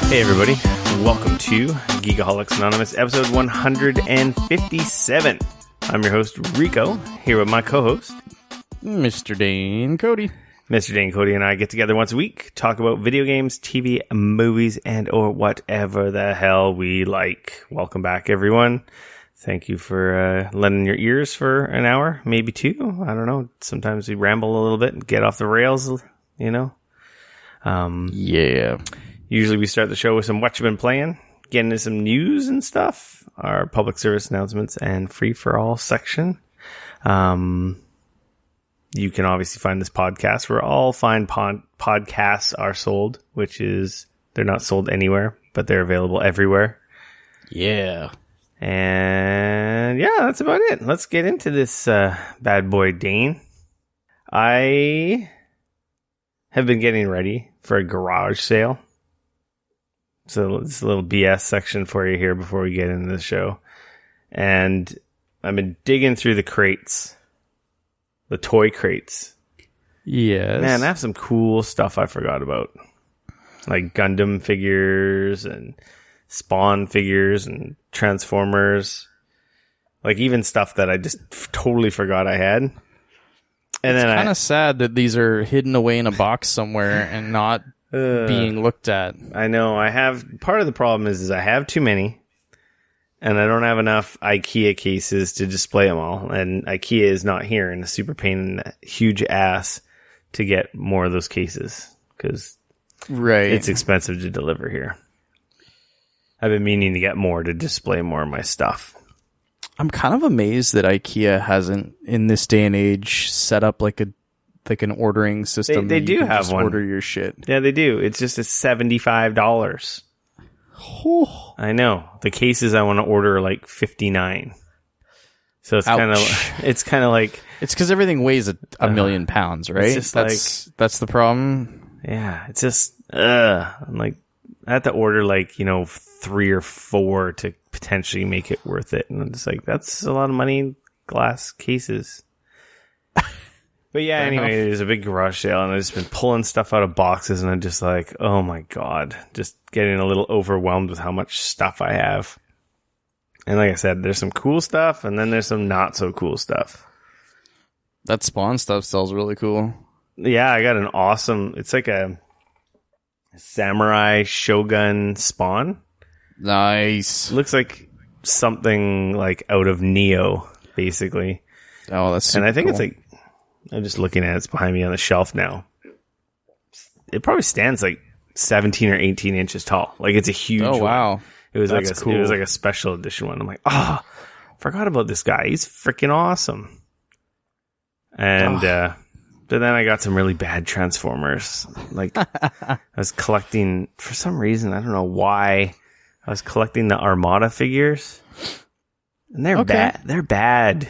Hey everybody, welcome to Geekoholics Anonymous, episode 157. I'm your host, Rico, here with my co-host, Mr. Dane Cody. Mr. Dane Cody and I get together once a week, talk about video games, TV, movies, and or whatever the hell we like. Welcome back, everyone. Thank you for lending your ears for an hour, maybe two. I don't know. Sometimes we ramble a little bit and get off the rails, you know. Yeah. Usually we start the show with some what you've been playing, get into some news and stuff, our public service announcements, and free for all section. You can obviously find this podcast where all fine podcasts are sold, which is they're not sold anywhere, but they're available everywhere. Yeah. And yeah, that's about it. Let's get into this bad boy, Dane. I have been getting ready for a garage sale. So it's a little BS section for you here before we get into the show. And I've been digging through the crates, the toy crates. Yes. Man, I have some cool stuff I forgot about. Like Gundam figures and Spawn figures and Transformers. Like even stuff that I just totally forgot I had. And it's kind of sad that these are hidden away in a box somewhere and not being looked at. I know. Part of the problem is I have too many, and I don't have enough IKEA cases to display them all. And IKEA is not here, and a super pain in the huge ass to get more of those cases because it's expensive to deliver here. I've been meaning to get more to display more of my stuff. I'm kind of amazed that IKEA hasn't, in this day and age, set up like an ordering system. They do have just one. Order your shit. Yeah, they do. It's just $75. Oh. I know. The cases I want to order are like $59. So it's kind of like it's because everything weighs a million pounds, right? It's just that's the problem. Yeah, it's just I'm like I have to order 3 or 4 to potentially make it worth it, and I'm just like that's a lot of money in glass cases. But yeah, anyway, there's a big garage sale, and I've just been pulling stuff out of boxes, and I'm just like, oh my god, just getting a little overwhelmed with how much stuff I have. And like I said, there's some cool stuff, and then there's some not so cool stuff. That Spawn stuff sells really cool. Yeah, I got an awesome, it's like a samurai shogun Spawn. Nice. Looks like something like out of Neo, basically. Oh, that's super And I think cool. it's like, I'm just looking at it. It's behind me on the shelf now. It probably stands like 17 or 18 inches tall. Like it's a huge one. Wow. It was cool. It was like a special edition one. I'm like, forgot about this guy. He's freaking awesome. And but then I got some really bad Transformers. Like I was collecting for some reason, I don't know why. I was collecting the Armada figures. And they're bad. They're bad.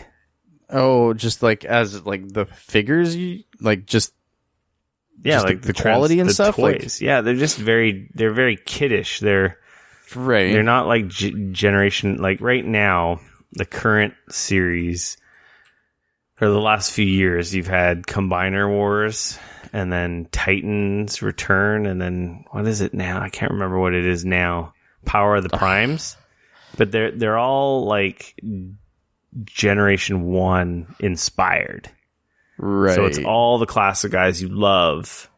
Oh, just like as like the figures, just the quality and stuff. Toys. Yeah, they're just they're very kiddish. They're not like generation like right now. The current series for the last few years, you've had Combiner Wars, and then Titans Return, and then what is it now? I can't remember what it is now. Power of the Primes, but they're all like Generation 1 inspired. Right. So it's all the classic guys you love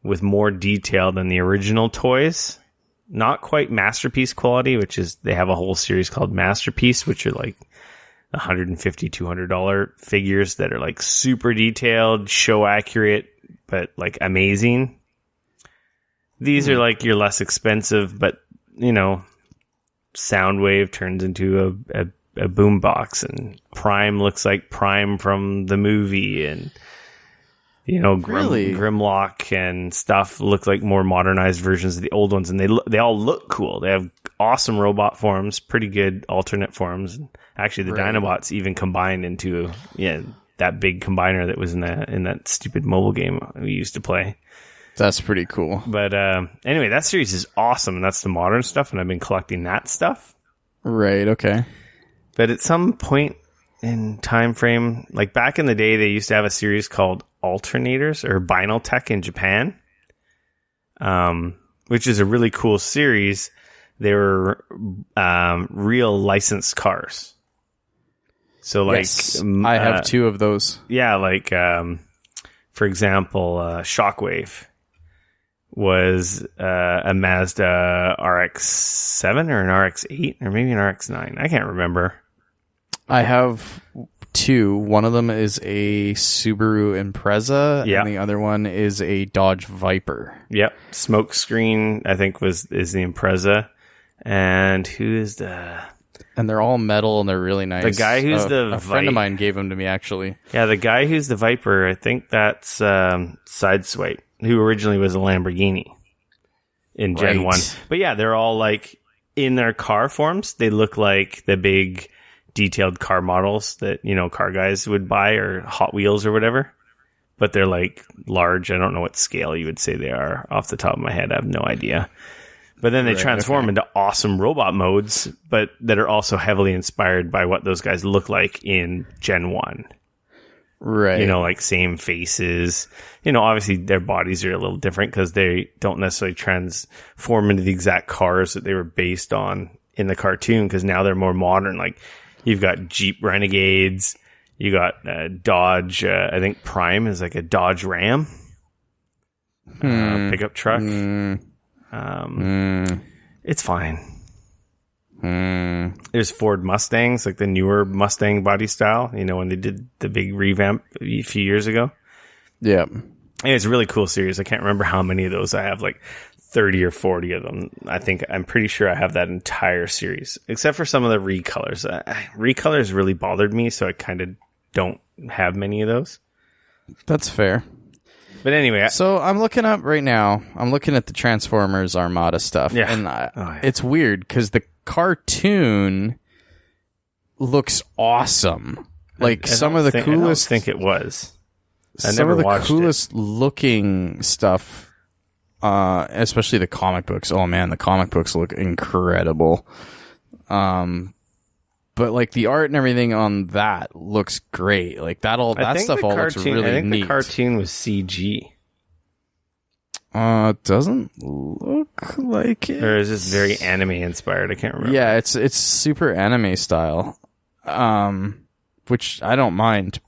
with more detail than the original toys. Not quite Masterpiece quality, which is they have a whole series called Masterpiece, which are like $150, $200 figures that are like super detailed, show accurate, but like amazing. These are like your less expensive, but Soundwave turns into a boombox, and Prime looks like Prime from the movie, and Grimlock and stuff look like more modernized versions of the old ones, and they all look cool. They have awesome robot forms, pretty good alternate forms. Actually, the Dinobots even combined into that big combiner that was in that stupid mobile game we used to play. That's pretty cool. But anyway, that series is awesome, and that's the modern stuff, and I've been collecting that stuff. Right, okay. But at some point in time frame, like back in the day, they used to have a series called Alternators or Binaltech in Japan, which is a really cool series. They were real licensed cars. So, like, yes, I have 2 of those. Yeah, like, for example, Shockwave was a Mazda RX-7 or an RX-8 or maybe an RX-9. I can't remember. I have 2. One of them is a Subaru Impreza, and the other one is a Dodge Viper. Yep, Smokescreen, I think, is the Impreza. And who is the... And they're all metal, and they're really nice. The guy who's a friend of mine gave them to me, actually. Yeah, the guy who's the Viper, I think that's Sideswipe, who originally was a Lamborghini in Gen 1. But yeah, they're all like, in their car forms, they look like the big detailed car models that, you know, car guys would buy, or Hot Wheels or whatever. But they're like large. I don't know what scale you would say they are off the top of my head. I have no idea. But then they transform into awesome robot modes, but that are also heavily inspired by what those guys look like in Gen 1. Right. You know, like same faces. You know, obviously their bodies are a little different because they don't necessarily transform into the exact cars that they were based on in the cartoon, because now they're more modern. Like, you've got Jeep Renegades, you got Dodge, I think Prime is like a Dodge Ram pickup truck. It's fine. There's Ford Mustangs, like the newer Mustang body style, you know, when they did the big revamp a few years ago. Yeah. And it's a really cool series. I can't remember how many of those I have, like 30 or 40 of them. I'm pretty sure I have that entire series, except for some of the recolors. Recolors really bothered me, so I kind of don't have many of those. That's fair. But anyway, so I'm looking up right now. I'm looking at the Transformers Armada stuff, and it's weird because the cartoon looks awesome. Like, some of the coolest. I don't think it was. Some of the coolest looking stuff, especially the comic books. Oh man, the comic books look incredible. But like the art and everything on that looks great. Like that stuff all looks really neat. I think the cartoon was CG. Doesn't look like it. Or is this very anime inspired? I can't remember. Yeah, it's super anime style. Which I don't mind.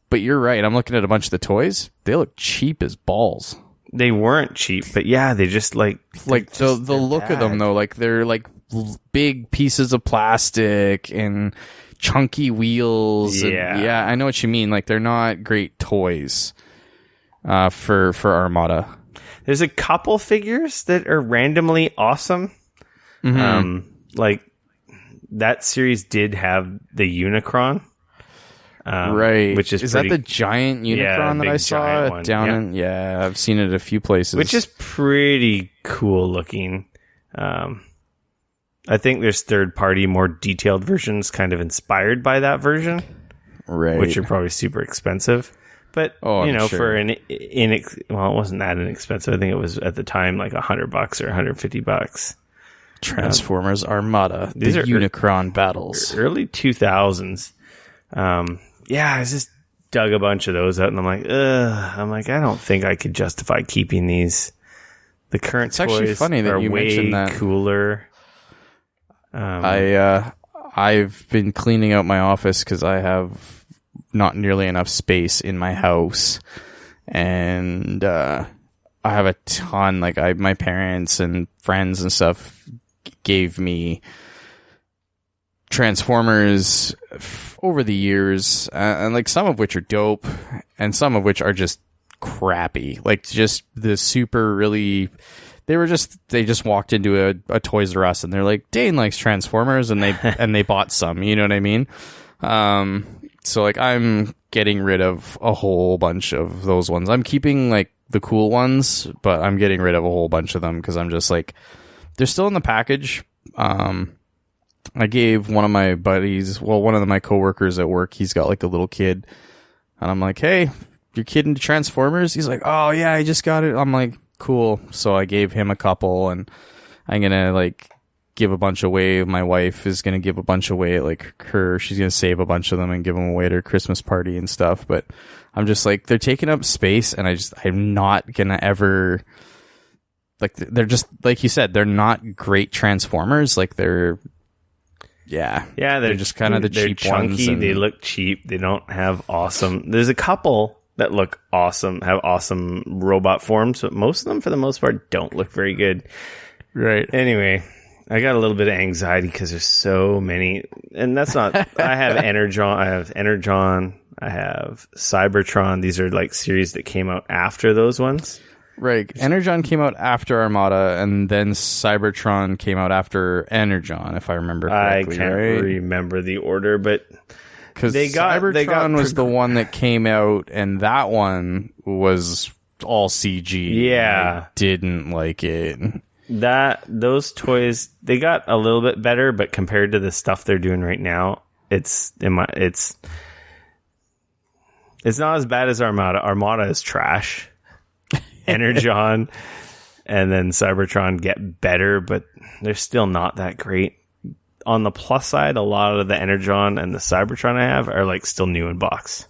But you're right. I'm looking at a bunch of the toys. They look cheap as balls. They weren't cheap, but yeah, they just like the look of them though, like they're like big pieces of plastic and chunky wheels. Yeah. And I know what you mean. Like, they're not great toys for Armada. There's a couple figures that are randomly awesome. Like, that series did have the Unicron. Right. Which is that the giant Unicron that I saw down in? Yeah, I've seen it at a few places. Which is pretty cool looking. I think there's third-party, more detailed versions kind of inspired by that version, right? Which are probably super expensive. But, you know, for it wasn't that inexpensive. I think it was, at the time, like $100 or $150. Transformers Armada, the Unicron battles. Early 2000s. I just dug a bunch of those out, and I'm like, I don't think I could justify keeping these. The current toys funny that are you way that. Cooler. I've been cleaning out my office because I have not nearly enough space in my house, and I have a ton. Like, my parents and friends and stuff gave me Transformers over the years, and like some of which are dope, and some of which are just crappy. Like, just the super really. They just walked into a Toys R Us and they're like, Dane likes Transformers, and they bought some, you know what I mean? So like, I'm getting rid of a whole bunch of those ones. I'm keeping like the cool ones, but I'm getting rid of a whole bunch of them because I'm just like, they're still in the package. I gave one of my buddies, one of my coworkers at work, he's got like a little kid, and I'm like, hey, your kid into Transformers? He's like, oh yeah, I just got it. I'm like, cool. So I gave him a couple, and I'm gonna like give a bunch away. My wife is gonna give a bunch away at like she's gonna save a bunch of them and give them away at her Christmas party and stuff. But I'm just like, they're taking up space, and I'm not gonna ever Like they're just like you said, they're not great Transformers. Like they're just kind of the cheap chunky, ones. They look cheap. They don't have awesome. There's a couple that look awesome, have awesome robot forms, but most of them, for the most part, don't look very good. Right. Anyway, I got a little bit of anxiety because there's so many, and that's not. I have Energon. I have Cybertron. These are like series that came out after those ones. Right. Energon came out after Armada, and then Cybertron came out after Energon, if I remember correctly. I can't remember the order, but because Cybertron was the one that came out, and that one was all CG. Yeah. I didn't like it. Those toys, they got a little bit better, but compared to the stuff they're doing right now, it's not as bad as Armada. Armada is trash. Energon and then Cybertron get better, but they're still not that great. On the plus side, a lot of the Energon and the Cybertron I have are like still new in box.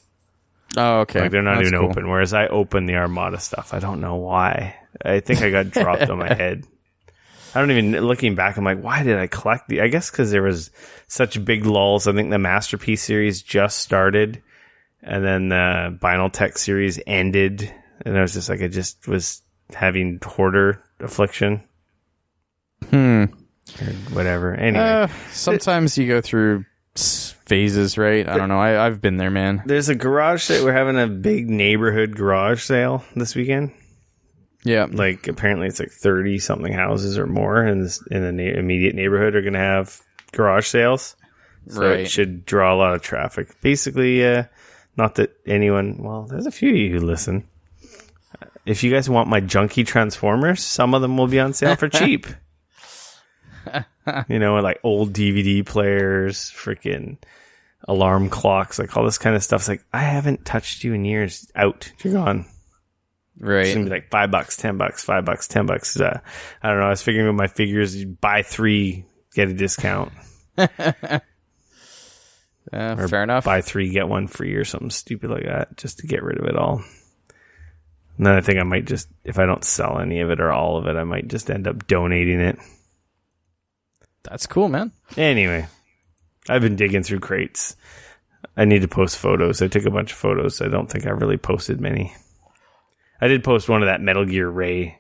Oh, okay. Like they're not even cool. open. Whereas I open the Armada stuff. I don't know why. I think I got dropped on my head. I don't even, looking back, I'm like, why did I collect the? I guess because there was such big lulls. I think the Masterpiece series just started, and then the Binaltech series ended. And I was just like, I just was having hoarder affliction. Or whatever. Anyway. Sometimes you go through phases, right? I don't know. I've been there, man. There's a garage sale. We're having a big neighborhood garage sale this weekend. Yeah. Like, apparently it's like 30-something houses or more in the immediate neighborhood are going to have garage sales. So right. It should draw a lot of traffic. Basically, not that anyone... Well, there's a few of you who listen. If you guys want my junky Transformers, some of them will be on sale for cheap. You know, like old DVD players, freaking alarm clocks, like all this kind of stuff. It's like, I haven't touched you in years. Out. You're gone. Right. It's going to be like $5, $10, $5, $10. I don't know. I was figuring with my figures, you buy 3, get a discount. Fair enough. Buy 3, get 1 free or something stupid like that, just to get rid of it all. And then I think I might just, if I don't sell any of it or all of it, I might just end up donating it. That's cool, man. Anyway, I've been digging through crates. I need to post photos. I took a bunch of photos. I don't think I've really posted many. I did post one of that Metal Gear Ray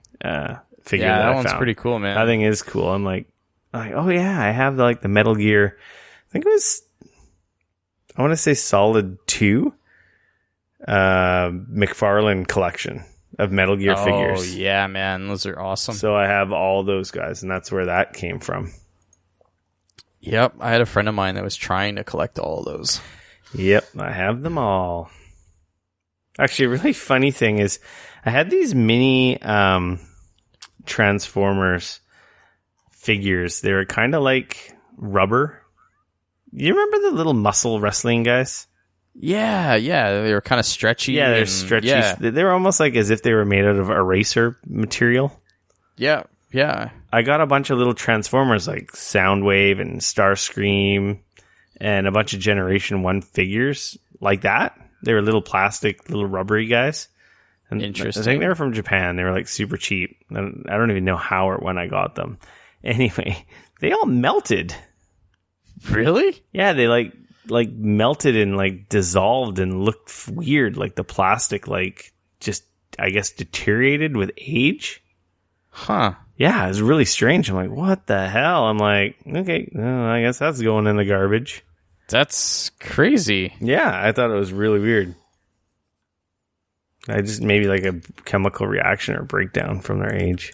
figure. Yeah, that I one's found. pretty cool, man. That thing is cool. I'm like, oh yeah, I have the Metal Gear. I think it was, I want to say Solid 2 McFarlane collection of Metal Gear figures. Oh yeah, man, those are awesome. So I have all those guys, and that's where that came from. Yep, I had a friend of mine that was trying to collect all of those. Yep, I have them all. Actually, a really funny thing is I had these mini Transformers figures. They were kind of like rubber. You remember the little muscle wrestling guys? Yeah, they were kind of stretchy. Yeah, they're stretchy. Yeah. They were almost like as if they were made out of eraser material. Yeah. I got a bunch of little Transformers like Soundwave and Starscream and a bunch of Generation 1 figures like that. They were little plastic, little rubbery guys. And interesting. I think they were from Japan. They were like super cheap. I don't even know how or when I got them. Anyway, they all melted. Really? Yeah, they like melted and like dissolved and looked weird. Like the plastic just, I guess, deteriorated with age. Huh. Yeah, it was really strange. I'm like, what the hell? I'm like, okay, I guess that's going in the garbage. That's crazy. Yeah, I thought it was really weird. I just maybe like a chemical reaction or breakdown from their age.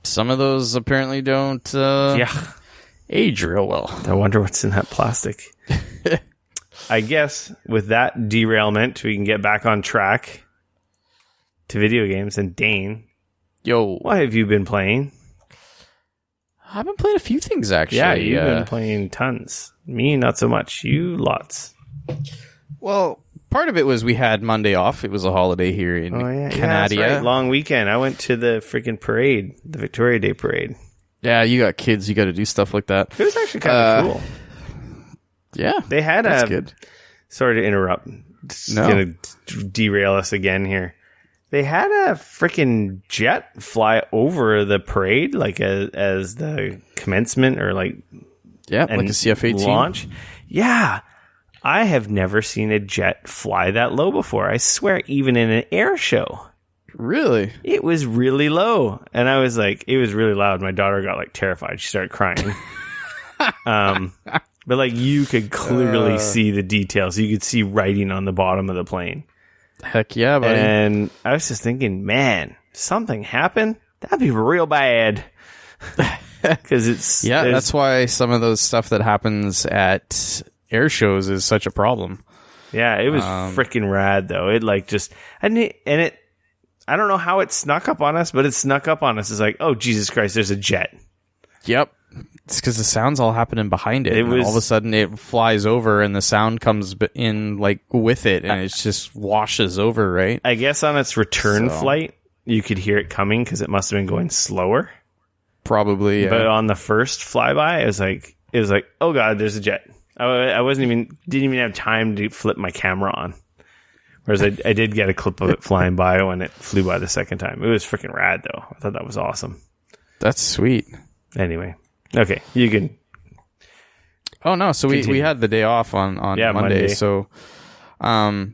Some of those apparently don't age real well. I wonder what's in that plastic. I guess with that derailment, we can get back on track to video games. And Dane, yo, what have you been playing? I've been playing a few things, actually. Yeah, you've been playing tons. Me, not so much. You, lots. Well, part of it was we had Monday off. It was a holiday here in Canada. Yeah, that's right. Long weekend. I went to the freaking parade, the Victoria Day parade. Yeah, you got kids. You got to do stuff like that. It was actually kind of cool. Yeah. They had that's good. Sorry to interrupt. It's going to derail us again here. They had a freaking jet fly over the parade, like as the commencement or like like a CF-18 launch. Yeah, I have never seen a jet fly that low before. I swear, even in an air show. Really? It was really low, and I was like, it was really loud. My daughter got like terrified; she started crying. But like you could clearly see the details. You could see writing on the bottom of the plane. Heck yeah, buddy. And I was just thinking, man, something happened? That'd be real bad. Because that's why some of those stuff that happens at air shows is such a problem. Yeah, it was freaking rad though. It like just I don't know how it snuck up on us, but it snuck up on us. It's like, oh Jesus Christ, there's a jet. Yep. It's because the sound's all happening behind it. And all of a sudden it flies over and the sound comes in like with it and it just washes over, right? I guess on its return flight, you could hear it coming because it must have been going slower. Probably, yeah. But on the first flyby, it was like, oh God, there's a jet. I didn't even have time to flip my camera on. Whereas I did get a clip of it flying by when it flew by the second time. It was freaking rad though. I thought that was awesome. That's sweet. Anyway. Okay, you can. Oh no! So we had the day off on Monday. So, my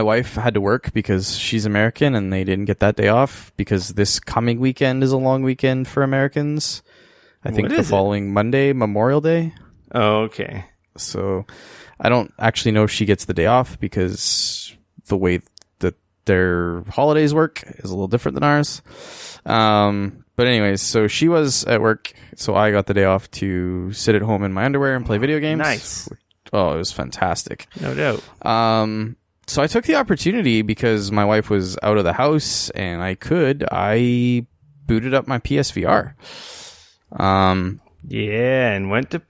wife had to work because she's American, and they didn't get that day off because this coming weekend is a long weekend for Americans. I think the following Monday, Memorial Day. Oh, okay. So, I don't actually know if she gets the day off because the way that their holidays work is a little different than ours. But anyways, so she was at work, so I got the day off to sit at home in my underwear and play video games. Nice. Oh, it was fantastic. No doubt. So I took the opportunity because my wife was out of the house and I booted up my PSVR. Yeah, and went to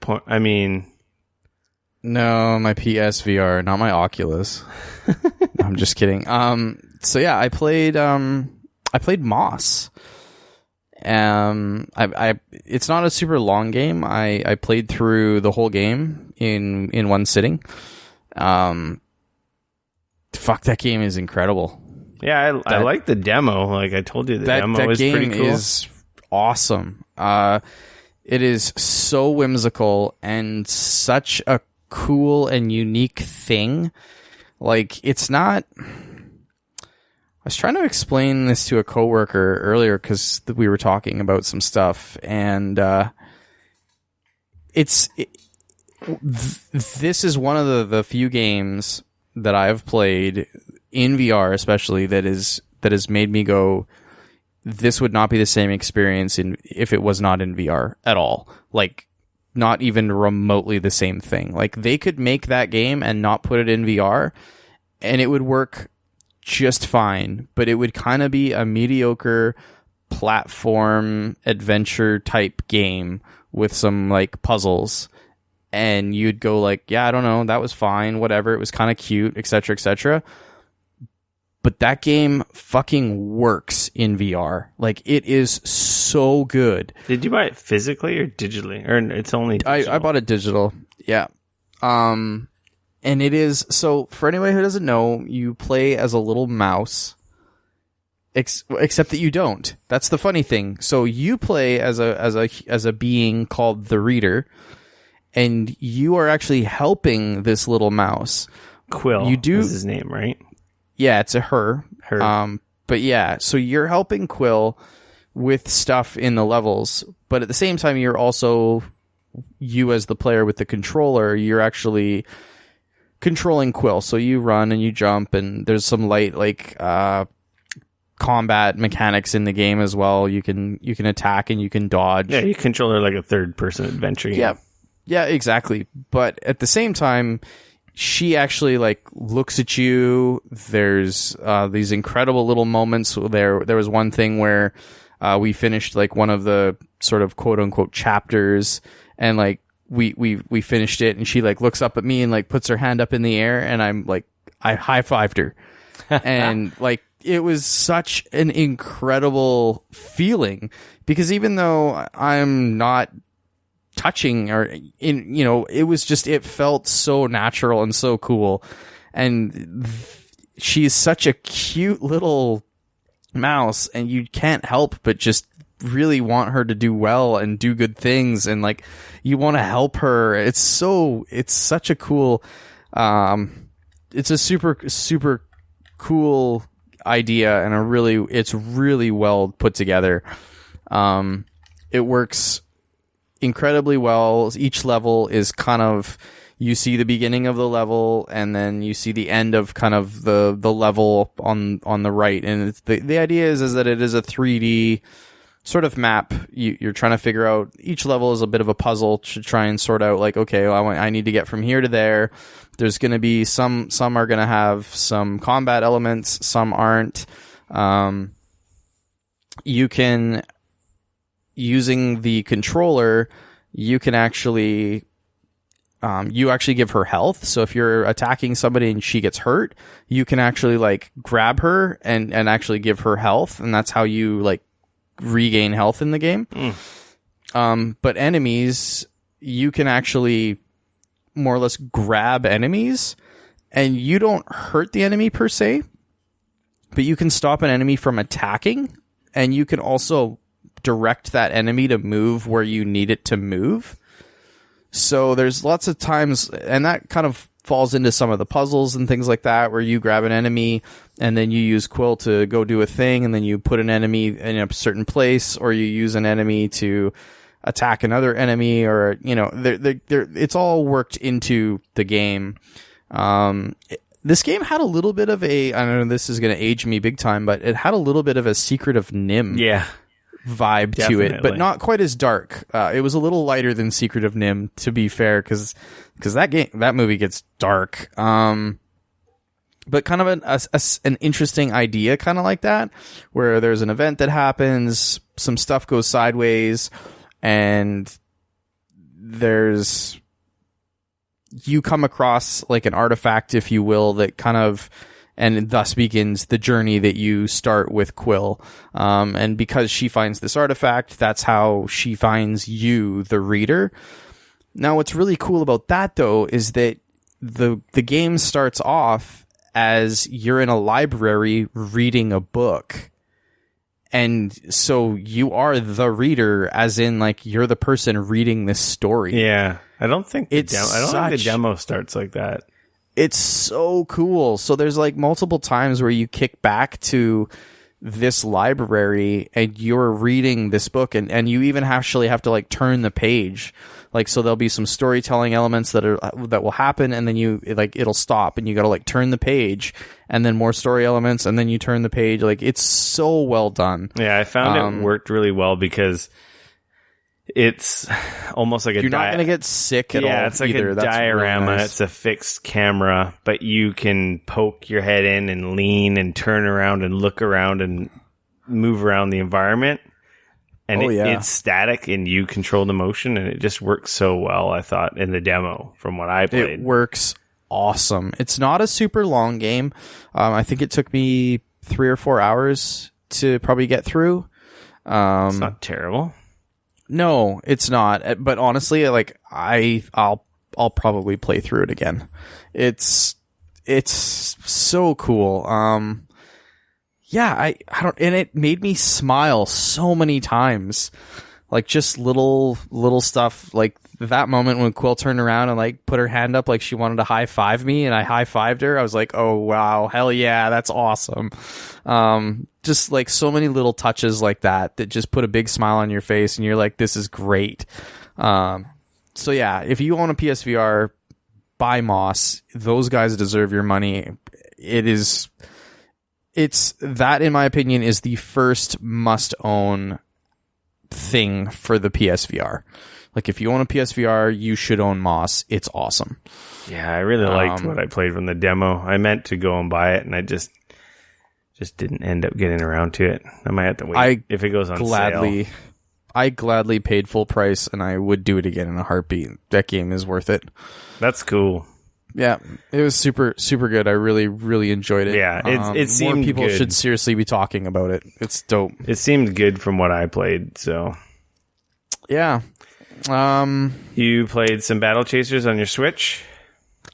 no, my PSVR, not my Oculus. No, I'm just kidding. So yeah, I played Moss. It's not a super long game. I played through the whole game in one sitting. Fuck, that game is incredible. Yeah, I like the demo. Like I told you, the demo is pretty cool. Is awesome. It is so whimsical and such a cool and unique thing. Like it's not. I was trying to explain this to a coworker earlier because we were talking about some stuff, and this is one of the few games that I've played in VR, especially that has made me go, this would not be the same experience if it was not in VR at all. Like, not even remotely the same thing. Like, they could make that game and not put it in VR, and it would work just fine, but it would kind of be a mediocre platform adventure type game with some like puzzles, and you'd go like, yeah, I don't know, that was fine, whatever, it was kind of cute, etc., etc. But that game fucking works in VR. Like, it is so good. Did you buy it physically or digitally? Or it's only digital? I bought it digital. Yeah. And it is, so for anyone who doesn't know, you play as a little mouse, except that you don't. That's the funny thing. So you play as a being called the Reader, and you are actually helping this little mouse. Quill is his name, right? Yeah, it's a her. But yeah, so you're helping Quill with stuff in the levels, but at the same time, you're also, you as the player with the controller, you're actually controlling Quill. So you run and you jump, and there's some light like combat mechanics in the game as well. You can attack and you can dodge. Yeah, you control her like a third person adventure game. Yeah, exactly. But at the same time, she actually like looks at you. There's these incredible little moments. There was one thing where we finished like one of the sort of quote unquote chapters, and like we finished it, and she like looks up at me and like puts her hand up in the air, and I'm like, I high-fived her. And like, it was such an incredible feeling, because even though I'm not touching or it was just, it felt so natural and so cool. And she's such a cute little mouse, and you can't help but just really want her to do well and do good things, and like you want to help her. It's such a cool it's a super cool idea, and it's really well put together. It works incredibly well. Each level is kind of, you see the beginning of the level, and then you see the end of kind of the level on the right. And it's, the idea is that it is a 3D sort of map. You're trying to figure out, each level is a bit of a puzzle to try and sort out, like, okay, well, I need to get from here to there. There's going to be some are going to have some combat elements, some aren't. You can, using the controller, you can actually you actually give her health. So if you're attacking somebody and she gets hurt, you can actually like grab her and actually give her health, and that's how you like regain health in the game. But enemies, you can actually more or less grab enemies, and you don't hurt the enemy per se, but you can stop an enemy from attacking, and you can also direct that enemy to move where you need it to move. So there's lots of times, and that kind of falls into some of the puzzles and things like that, where you grab an enemy and then you use Quill to go do a thing, and then you put an enemy in a certain place, or you use an enemy to attack another enemy, or, you know, it's all worked into the game. This game had a little bit of I don't know, this is going to age me big time, but it had a little bit of a Secret of Nim vibe to it, but not quite as dark. It was a little lighter than Secret of Nim, to be fair, because that movie gets dark. But kind of an interesting idea, kind of like that, where there's an event that happens, some stuff goes sideways, and you come across like an artifact, if you will, that kind of, and thus begins the journey that you start with Quill. And because she finds this artifact, that's how she finds you, the reader. Now, what's really cool about that, though, is that the game starts off as you're in a library reading a book. And so you are the reader, as in, like, you're the person reading this story. Yeah. I don't think the demo starts like that. It's so cool. So there's like multiple times where you kick back to this library and you're reading this book, and you even actually have to like turn the page. Like, so there'll be some storytelling elements that will happen, and then it'll stop, and you got to like turn the page, and then more story elements, and then you turn the page. Like, it's so well done. Yeah, I found it worked really well because it's almost like you're not going to get sick at all. Yeah, it's like either. a That's diorama. really nice. It's a fixed camera, but you can poke your head in and lean and turn around and look around and move around the environment. And it's static, and you control the motion, and it just works so well, I thought, in the demo from what I played. It works awesome. It's not a super long game. I think it took me 3 or 4 hours to probably get through. It's not terrible. No, it's not. But honestly, like I'll probably play through it again. It's so cool. Yeah, I don't, and it made me smile so many times. Like, just little stuff, like that moment when Quill turned around and like put her hand up like she wanted to high five me, and I high fived her. I was like, oh wow, hell yeah, that's awesome. Just like so many little touches like that just put a big smile on your face, and you're like, this is great. So yeah, if you own a PSVR, buy Moss. Those guys deserve your money. That, in my opinion, is the first must-own thing for the PSVR. Like, if you own a PSVR, you should own Moss. It's awesome. Yeah, I really liked what I played from the demo. I meant to go and buy it, and I just didn't end up getting around to it. I might have to wait if it goes on sale. I gladly paid full price, and I would do it again in a heartbeat. That game is worth it. That's cool. Yeah, it was super, super good. I really, really enjoyed it. Yeah, it seemed more people good. should seriously be talking about it. It's dope. It seemed good from what I played, so. Yeah. You played some Battle Chasers on your Switch?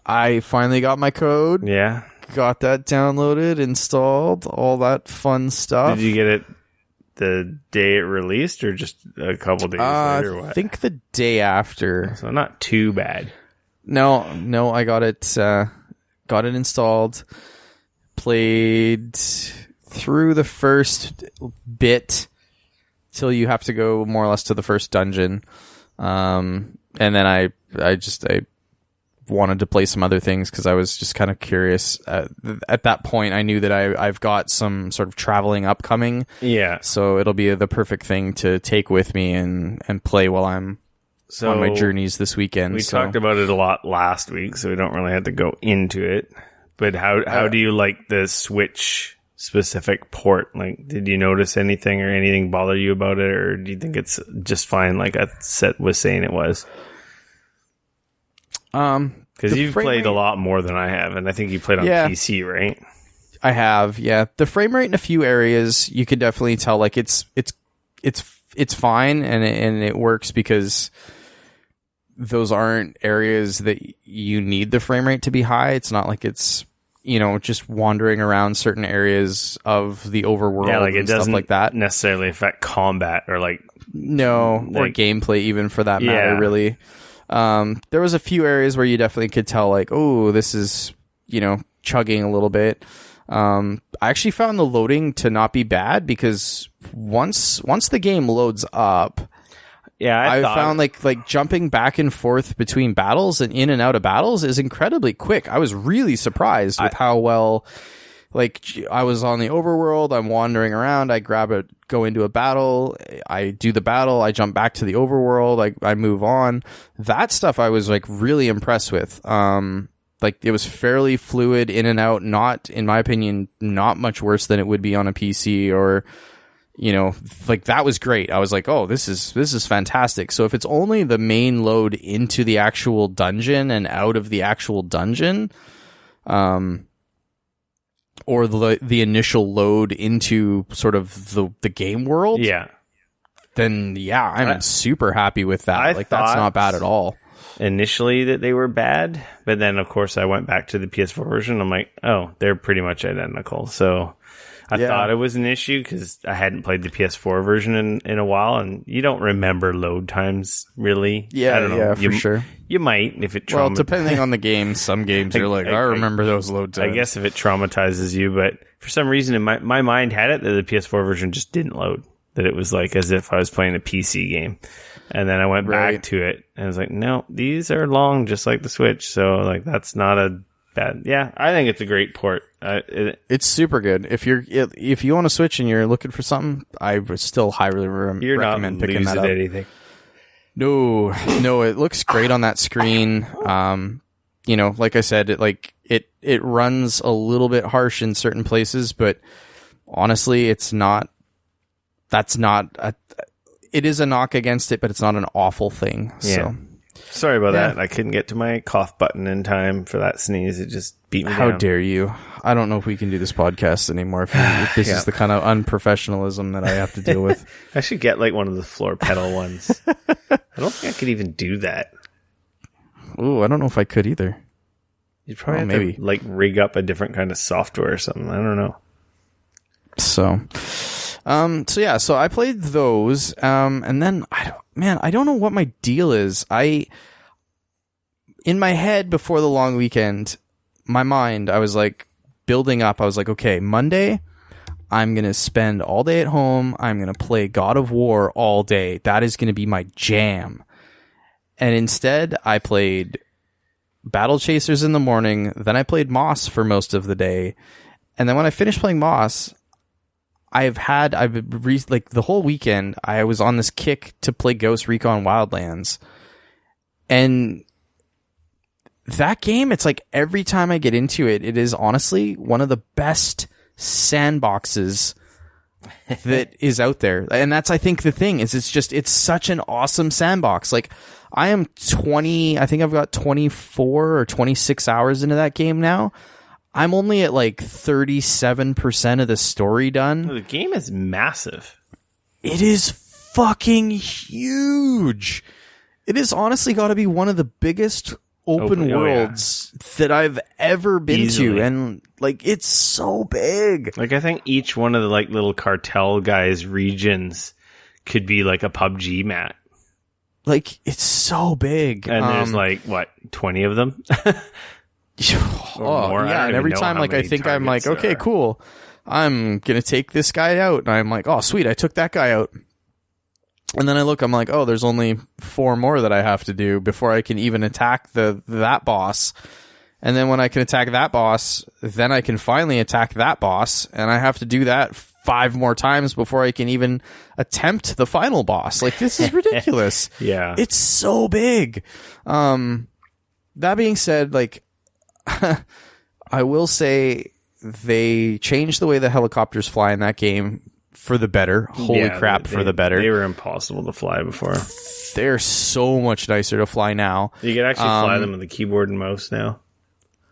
I finally got my code. Yeah. got that downloaded, installed, all that fun stuff. Did you get it the day it released, or just a couple days later? Or what? I think the day after. So not too bad. No, I got it installed, played through the first bit till you have to go more or less to the first dungeon. And then I wanted to play some other things because I was just kind of curious. At that point, I knew that I've got some sort of traveling upcoming. Yeah. So it'll be the perfect thing to take with me and play while I'm on my journeys this weekend. We talked about it a lot last week, so we don't really have to go into it. But how do you like the Switch specific port? Like, did you notice anything or anything bother you about it, or do you think it's just fine like I was saying it was? Because you've played a lot more than I have, and I think you played on PC, right? I have, yeah. The frame rate in a few areas you can definitely tell like it's fine and it works because those aren't areas that you need the frame rate to be high. It's not like it's just wandering around certain areres of the overworld, like it doesn't stuff like that necessarily affect combat or or gameplay even for that matter. Really, there was a few areas where you definitely could tell like, oh, this is chugging a little bit. I actually found the loading to not be bad because once the game loads up, I found like jumping back and forth between battles and in and out of battles is incredibly quick. I was really surprised with how well, like, I was on the overworld, I'm wandering around, I grab it, go into a battle, I do the battle, I jump back to the overworld, I move on. That stuff I was like really impressed with. Like, it was fairly fluid in and out, not, in my opinion, not much worse than it would be on a PC or, like, that was great. I was like, oh, this is fantastic. So if it's only the main load into the actual dungeon and out of the actual dungeon, or the initial load into sort of the game world, then I'm super happy with that. That's not bad at all. Initially that they were bad, but then of course I went back to the PS4 version. I'm like, oh, they're pretty much identical. So I thought it was an issue because I hadn't played the PS4 version in a while, and you don't remember load times really. I don't know. For sure. You might if it. Well, depending on the game, some games you're like, I remember those load times. I guess if it traumatizes you, but for some reason in my mind had it that the PS4 version just didn't load. That it was like as if I was playing a PC game. And then I went back to it and I was like, no, these are long just like the Switch. So like that's not a bad. Yeah, I think it's a great port. It's super good. If you own a Switch and you're looking for something, I would still highly recommend picking that up. Anything. No, it looks great on that screen. Like I said, it runs a little bit harsh in certain places, but honestly, it's not. That's not it is a knock against it, but it's not an awful thing. Yeah. So sorry about that. I couldn't get to my cough button in time for that sneeze. It just beat me down. How dare you? I don't know if we can do this podcast anymore if this is the kind of unprofessionalism that I have to deal with. I should get like one of the floor pedal ones. I don't think I could even do that. Ooh, I don't know if I could either. You'd probably have to like rig up a different kind of software or something. I don't know. So I played those, and then I don't know what my deal is. In my head before the long weekend, my mind, I was like building up. I was like, okay, Monday, I'm going to spend all day at home. I'm going to play God of War all day. That is going to be my jam. And instead, I played Battle Chasers in the morning. Then I played Moss for most of the day. And then when I finished playing Moss, the whole weekend, I was on this kick to play Ghost Recon Wildlands. And that game, it's like every time I get into it, it is honestly one of the best sandboxes that is out there. And that's, I think, the thing is it's such an awesome sandbox. Like, I think I've got 24 or 26 hours into that game now. I'm only at like 37% of the story done. The game is massive. It is fucking huge. It is honestly got to be one of the biggest open worlds that I've ever been Easily. to, and like it's so big. Like I think each one of the like little cartel guys' regions could be like a PUBG map. Like it's so big, And there's like what 20 of them. More. Yeah, and every time like I think I'm like, okay, cool, I'm gonna take this guy out, and I'm like, oh sweet, I took that guy out. And then I look, I'm like, oh, there's only 4 more that I have to do before I can even attack that boss. And then when I can attack that boss, then I can finally attack that boss, and I have to do that 5 more times before I can even attempt the final boss. Like, this is ridiculous. Yeah. It's so big. That being said, like, I will say they changed the way the helicopters fly in that game for the better. Holy crap, for the better. They were impossible to fly before. They're so much nicer to fly now. You can actually fly them with a keyboard and mouse now.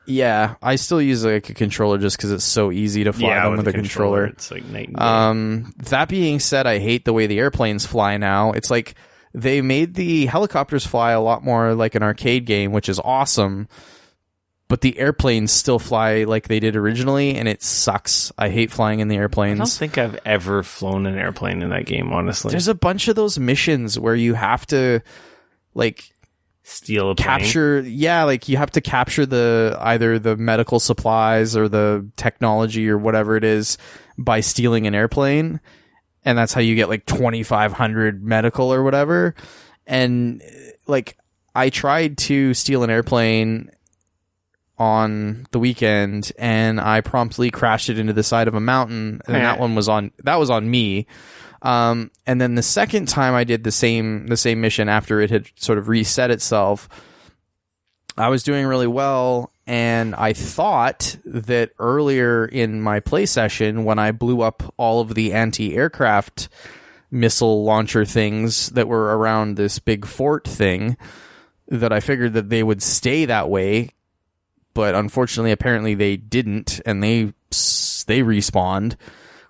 Yeah, I still use like a controller just because it's so easy to fly them with a controller. It's like night and day. That being said, I hate the way the airplanes fly now. It's like they made the helicopters fly a lot more like an arcade game, which is awesome. But the airplanes still fly like they did originally, and it sucks. I hate flying in the airplanes. I don't think I've ever flown an airplane in that game, honestly. There's a bunch of those missions where you have to like steal a plane. Like you have to capture either the medical supplies or the technology or whatever it is by stealing an airplane, and that's how you get like 2,500 medical or whatever. And like I tried to steal an airplane on the weekend, and I promptly crashed it into the side of a mountain, and that was on me. And then the second time I did the same mission after it had sort of reset itself, I was doing really well, and I thought that earlier in my play session, when I blew up all of the anti-aircraft missile launcher things that were around this big fort thing, that I figured that they would stay that way. But unfortunately, apparently they didn't, and they respawned,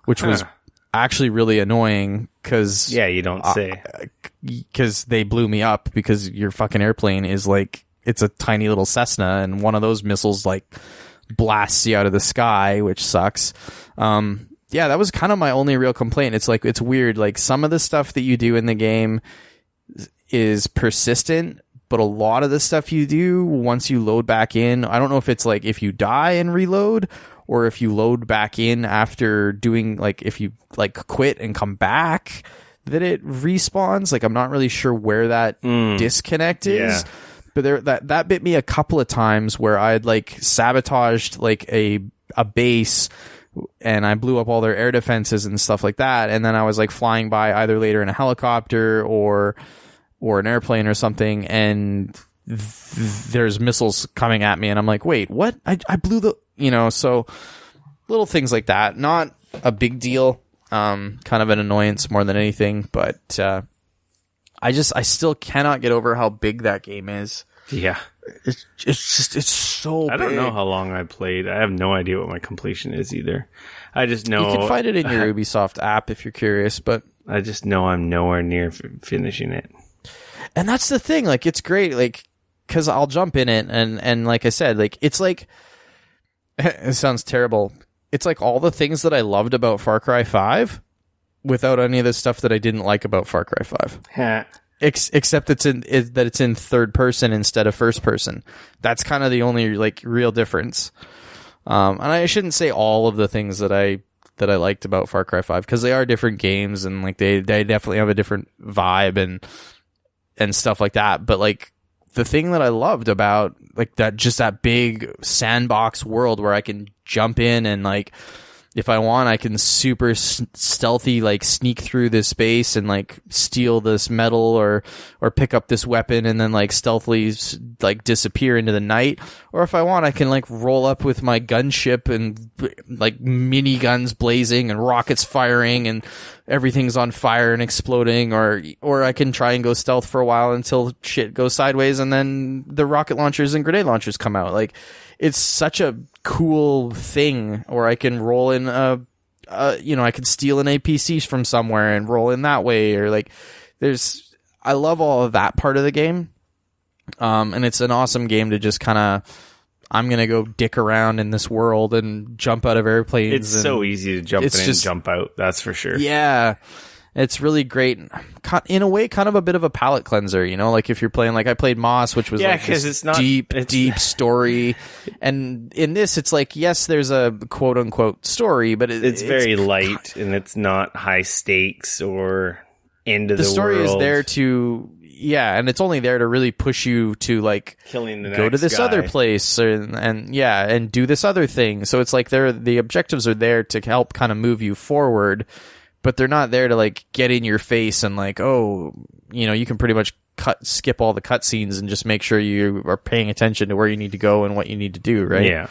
which was actually really annoying because you don't say, because they blew me up because your fucking airplane is like, it's a tiny little Cessna, and one of those missiles like blasts you out of the sky, which sucks. That was kind of my only real complaint. It's like, it's weird, like some of the stuff that you do in the game is persistent, but a lot of the stuff you do once you load back in, I don't know if it's like if you die and reload, or if you load back in after doing, like, if you like quit and come back, that it respawns. Like, I'm not really sure where that disconnect is. Yeah. But that bit me a couple of times where I'd like sabotaged like a base, and I blew up all their air defenses and stuff like that. And then I was like flying by either later in a helicopter or an airplane or something, and there's missiles coming at me, and I'm like, wait, what? I blew so little things like that. Not a big deal. Kind of an annoyance more than anything, but I still cannot get over how big that game is. Yeah. It's so big. I don't know how long I played. I have no idea what my completion is either. I just know... You can find it in your Ubisoft app if you're curious, but... I just know I'm nowhere near finishing it. And that's the thing, like, it's great, like, because I'll jump in it, and like I said, like, it's like, it sounds terrible, it's like all the things that I loved about Far Cry 5, without any of the stuff that I didn't like about Far Cry 5. Except it's in third person instead of first person. That's kind of the only, like, real difference. And I shouldn't say all of the things that I liked about Far Cry 5, because they are different games, and, like, they definitely have a different vibe, and stuff like that. But like the thing that I loved about like that big sandbox world where I can jump in and like, if I want, I can super stealthy, like sneak through this base and like steal this metal or pick up this weapon and then like stealthily like disappear into the night. Or if I want, I can like roll up with my gunship and like mini guns blazing and rockets firing and everything's on fire and exploding. Or I can try and go stealth for a while until shit goes sideways and then the rocket launchers and grenade launchers come out. Like, it's such a cool thing, or I can roll in I can steal an APC from somewhere and roll in that way, or like I love all of that part of the game. And it's an awesome game to just kind of, I'm going to go dick around in this world and jump out of airplanes. It's so easy to jump in and jump out. That's for sure. Yeah. It's really great. In a way, kind of a bit of a palate cleanser, you know? Like if you're playing, like I played Moss, which was like this it's not, deep story. And in this, it's like, yes, there's a quote unquote story, but it's very light and it's not high stakes or end of the world. The story is there to... Yeah, and it's only there to really push you to like killing the go to this other place and do this other thing. So it's like the objectives are there to help kind of move you forward, but they're not there to like get in your face and like, oh, you know, you can pretty much skip all the cutscenes and just make sure you are paying attention to where you need to go and what you need to do, right? Yeah.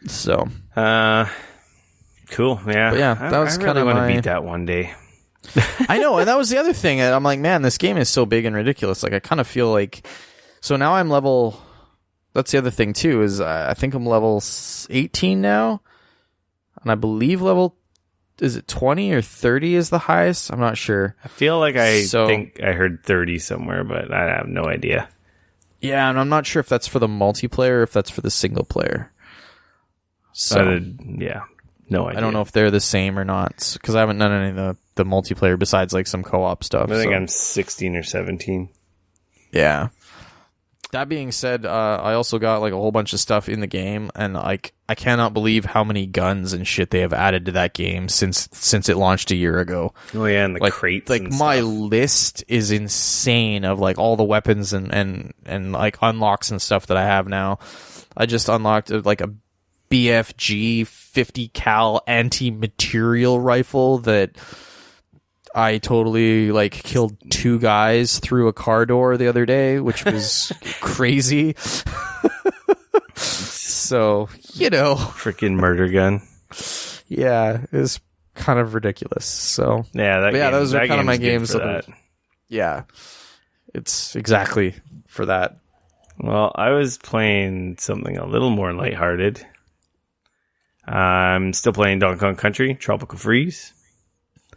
So, cool. Yeah. But yeah, that was kind of want to beat that one day. I know, and that was the other thing. I'm like, man, this game is so big and ridiculous. Like, I kind of feel like... So now I'm level... That's the other thing, too, is I think I'm level 18 now. And I believe level... Is it 20 or 30 is the highest? I'm not sure. I feel like I think I heard 30 somewhere, but I have no idea. Yeah, and I'm not sure if that's for the multiplayer or if that's for the single player. So, yeah. No idea. I don't know if they're the same or not, because I haven't done any of the multiplayer besides like some co-op stuff. I think I'm 16 or 17. Yeah. That being said, I also got like a whole bunch of stuff in the game, and like I cannot believe how many guns and shit they have added to that game since it launched a year ago. Oh yeah, and the crates. Like and my stuff. list is insane of like all the weapons and like unlocks and stuff that I have now. I just unlocked like a BFG 50 cal anti-material rifle that I totally like killed 2 guys through a car door the other day, which was crazy. So, you know, freaking murder gun. Yeah, it was kind of ridiculous. So, yeah, those are kind of my games. That. Yeah, it's exactly for that. Well, I was playing something a little more lighthearted. I'm still playing Donkey Kong Country Tropical Freeze.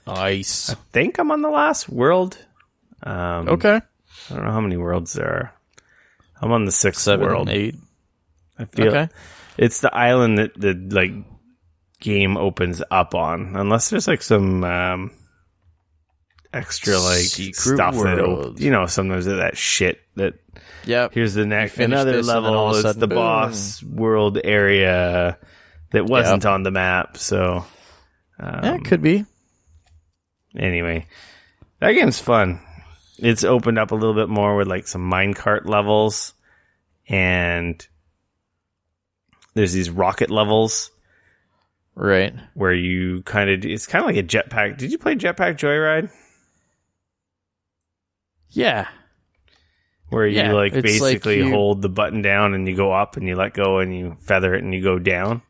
Nice. I think I'm on the last world. Okay. I don't know how many worlds there are. I'm on the 6th 7 world. 8. I feel it's the island that the like game opens up on, unless there's like some extra like secret stuff world. that sometimes that shit that. Yep. Here's the next another level. It's the boss world area that wasn't on the map. So yeah, it could be. Anyway, that game's fun. It's opened up a little bit more with like some minecart levels, and there's these rocket levels, right? Where you it's kind of like a jetpack. Did you play Jetpack Joyride? Yeah. Where you basically hold the button down and you go up and you let go and you feather it and you go down.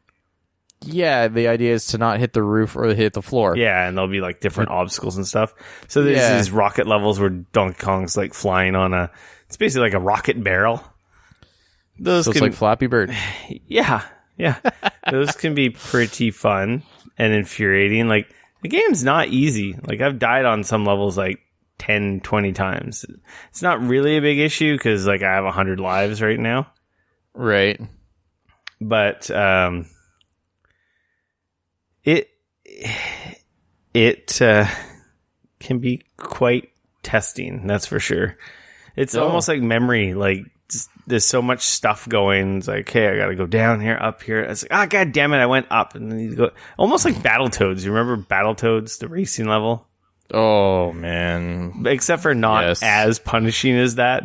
Yeah, the idea is to not hit the roof or hit the floor. Yeah, and there'll be like different obstacles and stuff. So there's these rocket levels where Donkey Kong's like flying on it's basically like a rocket barrel. So it's like Flappy Bird. Yeah. Those can be pretty fun and infuriating. Like the game's not easy. Like I've died on some levels like 10, 20 times. It's not really a big issue because like I have 100 lives right now. Right. But it can be quite testing, that's for sure. It's almost like memory, like there's so much stuff going. It's like, hey, I gotta go down here, up here. It's like, god damn it, I went up, and then you go almost like Battletoads. You remember Battletoads, the racing level? Oh man. Except for not as punishing as that,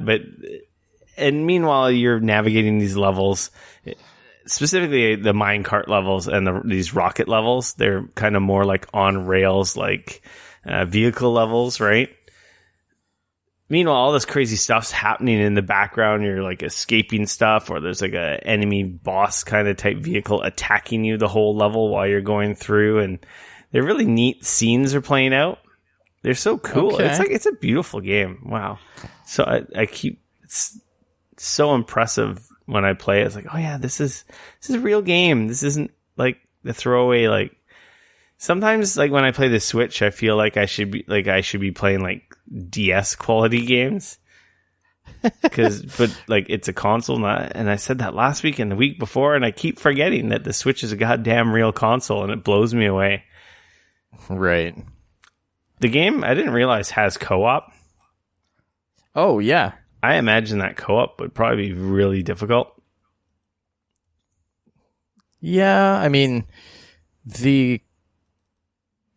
and meanwhile you're navigating these levels. Specifically, the minecart levels and these rocket levels, they're kind of more like on rails, like vehicle levels, right? Meanwhile, all this crazy stuff's happening in the background. You're like escaping stuff, or there's like a enemy boss kind of type vehicle attacking you the whole level while you're going through, and they're really neat scenes are playing out. They're so cool. Okay. It's a beautiful game. Wow. So it's so impressive. When I play it, it's like, oh yeah, this is a real game. This isn't like the throwaway. Like sometimes, like when I play the Switch, I feel like I should be playing like DS quality games. But like it's a console, and I said that last week and the week before, and I keep forgetting that the Switch is a goddamn real console, and it blows me away. Right. The game, I didn't realize, has co-op. Oh, yeah. I imagine that co-op would probably be really difficult. Yeah, I mean, the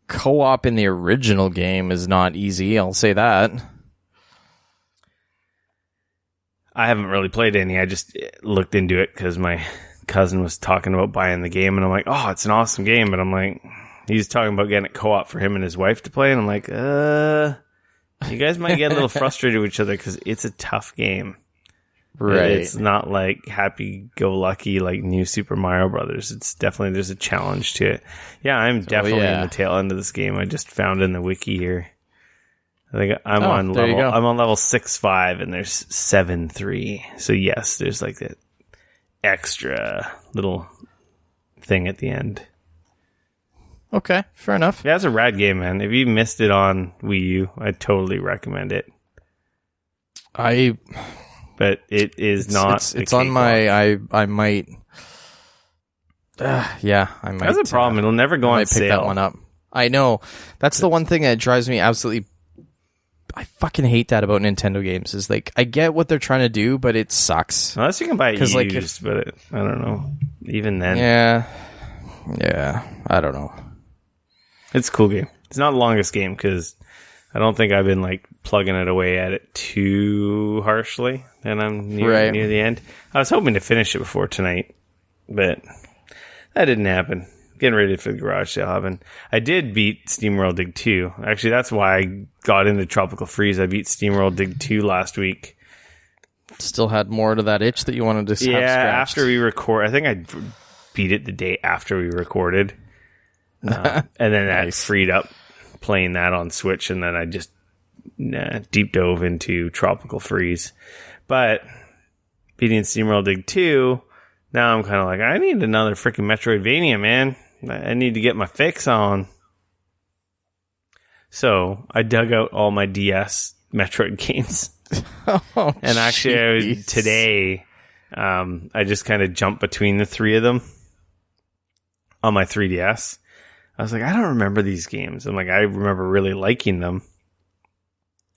co-op in the original game is not easy, I'll say that. I haven't really played any. I just looked into it because my cousin was talking about buying the game, and I'm like, oh, it's an awesome game. But I'm like, he's talking about getting it co-op for him and his wife to play, and I'm like, you guys might get a little frustrated with each other because it's a tough game. Right. It's not like happy-go-lucky like New Super Mario Brothers. It's definitely, there's a challenge to it. Yeah, I'm definitely in the tail end of this game. I just found in the wiki here. I think I'm on level 6-5, and there's 7-3. So yes, there's like that extra little thing at the end. Okay, fair enough. Yeah, it's a rad game, man. If you missed it on Wii U, I totally recommend it. But it is not. It's on my. I might. Yeah, I might. That's a problem. It'll never go on sale. Pick that one up. I know. That's the one thing that drives me absolutely. I fucking hate that about Nintendo games. Is like I get what they're trying to do, but it sucks. Unless you can buy it used, but I don't know. Even then, yeah. I don't know. It's a cool game. It's not the longest game because I don't think I've been like plugging it away at it too harshly, and I'm near the end. I was hoping to finish it before tonight, but that didn't happen. Getting ready for the garage sale happen. I did beat SteamWorld Dig 2. Actually, that's why I got into Tropical Freeze. I beat SteamWorld Dig 2 last week. Still had more to that itch that you wanted to have scratched. After we record. I think I beat it the day after we recorded. And then that freed up playing that on Switch, and then I just deep dove into Tropical Freeze. But beating SteamWorld Dig 2, now I'm kind of like, I need another freaking Metroidvania, man. I need to get my fix on. So I dug out all my DS Metroid games. And actually, today, I just kind of jumped between the three of them on my 3DS. I was like, I don't remember these games. I'm like, I remember really liking them.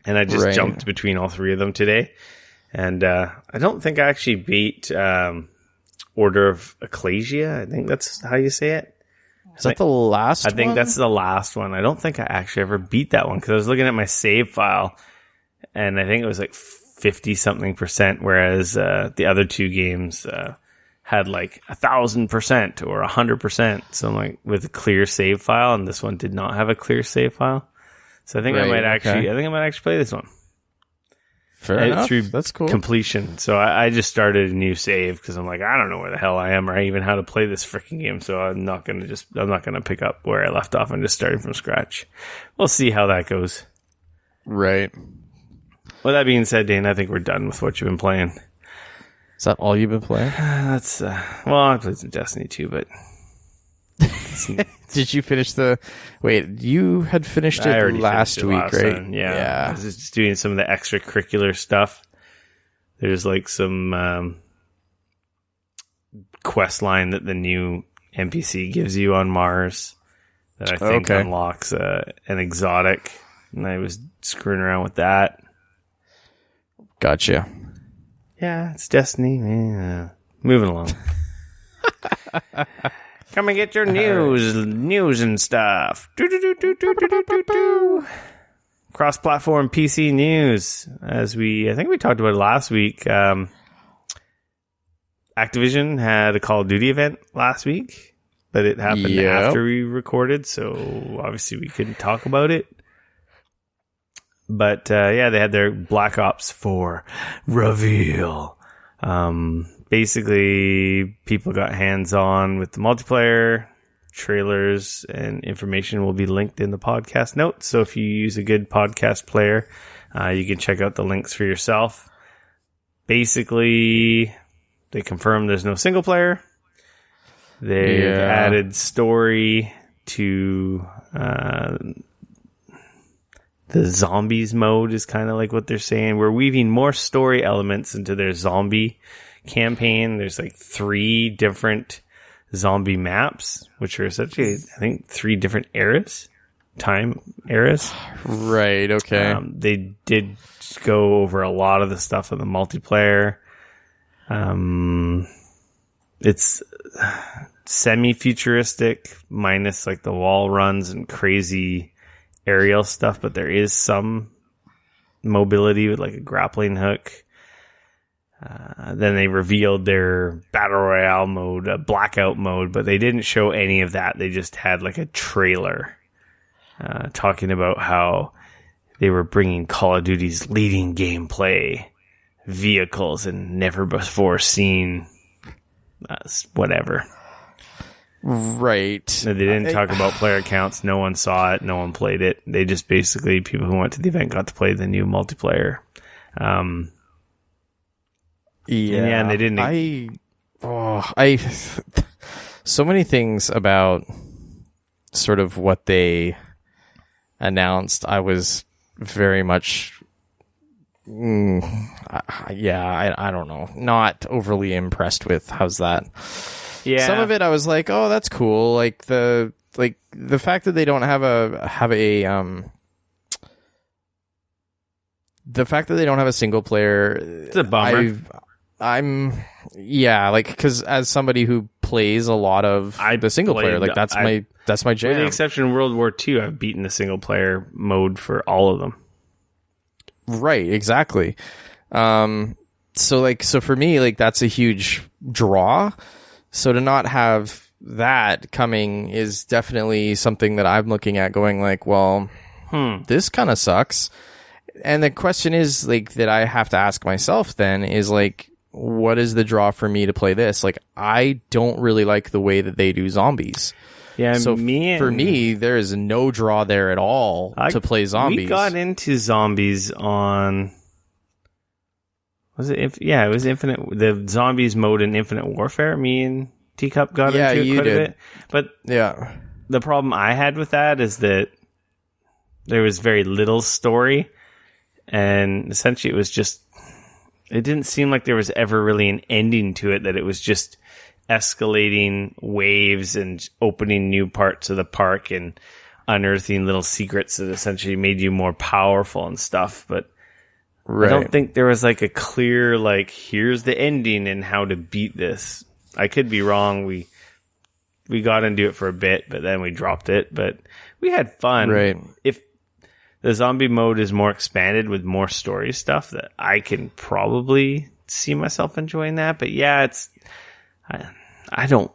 And I just jumped between all three of them today. And I don't think I actually beat Order of Ecclesia. I think that's how you say it. Is that the last one? I think that's the last one. I don't think I actually ever beat that one because I was looking at my save file, and I think it was like 50-something%, whereas the other two games had like 1,000% or 100%. So I'm like with a clear save file, and this one did not have a clear save file. So I think I might actually play this one. Fair enough. Through that's cool. Completion. So I just started a new save because I'm like, I don't know where the hell I am or even how to play this freaking game. So I'm not gonna pick up where I left off and just starting from scratch. We'll see how that goes. Right. With that being said, Dane, I think we're done with what you've been playing. Is that all you've been playing? That's I played some Destiny 2, but did you finish you had finished it last week, right? Yeah. I was just doing some of the extracurricular stuff. There's like some quest line that the new NPC gives you on Mars that I think unlocks an exotic, and I was screwing around with that. Gotcha. Yeah, it's Destiny. Yeah. Moving along. Come and get your news and stuff. Cross-platform PC news. I think we talked about it last week. Activision had a Call of Duty event last week, but it happened after we recorded, so obviously we couldn't talk about it. But they had their Black Ops 4 reveal. Basically, people got hands-on with the multiplayer. Trailers and information will be linked in the podcast notes. So if you use a good podcast player, you can check out the links for yourself. Basically, they confirmed there's no single player. They've added story to the zombies mode is kind of like what they're saying. We're weaving more story elements into their zombie campaign. There's like 3 different zombie maps, which are essentially, I think, 3 different time eras. Right, okay. They did go over a lot of the stuff in the multiplayer. It's semi-futuristic, minus like the wall runs and crazy aerial stuff, but there is some mobility with like a grappling hook. Then they revealed their Battle Royale mode, a Blackout mode, but they didn't show any of that. They just had like a trailer talking about how they were bringing Call of Duty's leading gameplay, vehicles, and never before seen whatever. Right. They didn't talk about player counts. No one saw it. No one played it. They just basically, people who went to the event got to play the new multiplayer. And they didn't. So many things about sort of what they announced. I was very much, I don't know, not overly impressed with. How's that? Yeah. Some of it I was like, oh, that's cool. Like the fact that they don't have a single player. It's a bummer. Because as somebody who plays a lot of the single player, like that's my jam. With the exception of World War II, I've beaten the single player mode for all of them. Right, exactly. So for me, like that's a huge draw. So to not have that coming is definitely something that I'm looking at going like, well, this kind of sucks. And the question is like that I have to ask myself then is like, what is the draw for me to play this? Like, I don't really like the way that they do zombies. Yeah, so for me, there is no draw there at all to play zombies. We got into zombies on... it was Infinite... The zombies mode in Infinite Warfare. Me and Teacup got into it quite a bit. But yeah, the problem I had with that is that there was very little story. And essentially it was just... It didn't seem like there was ever really an ending to it, that it was just escalating waves and opening new parts of the park and unearthing little secrets that essentially made you more powerful and stuff. But I don't think there was like a clear, like, here's the ending and how to beat this. I could be wrong. We got into it for a bit, but then we dropped it. But we had fun. Right. If the zombie mode is more expanded with more story stuff, that I can probably see myself enjoying that. But yeah, I don't,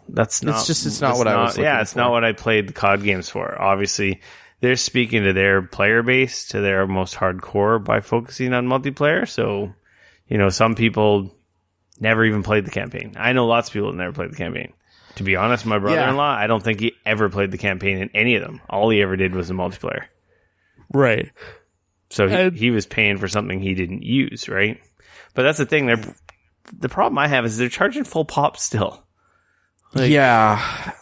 that's not, it's not what I was looking for. It's not what I played the COD games for. Obviously, they're speaking to their player base, to their most hardcore by focusing on multiplayer. So, some people never even played the campaign. I know lots of people that never played the campaign. To be honest, my brother-in-law, I don't think he ever played the campaign in any of them. All he ever did was the multiplayer. Right. So he was paying for something he didn't use, right? But that's the thing. The problem I have is they're charging full pop still. Yeah.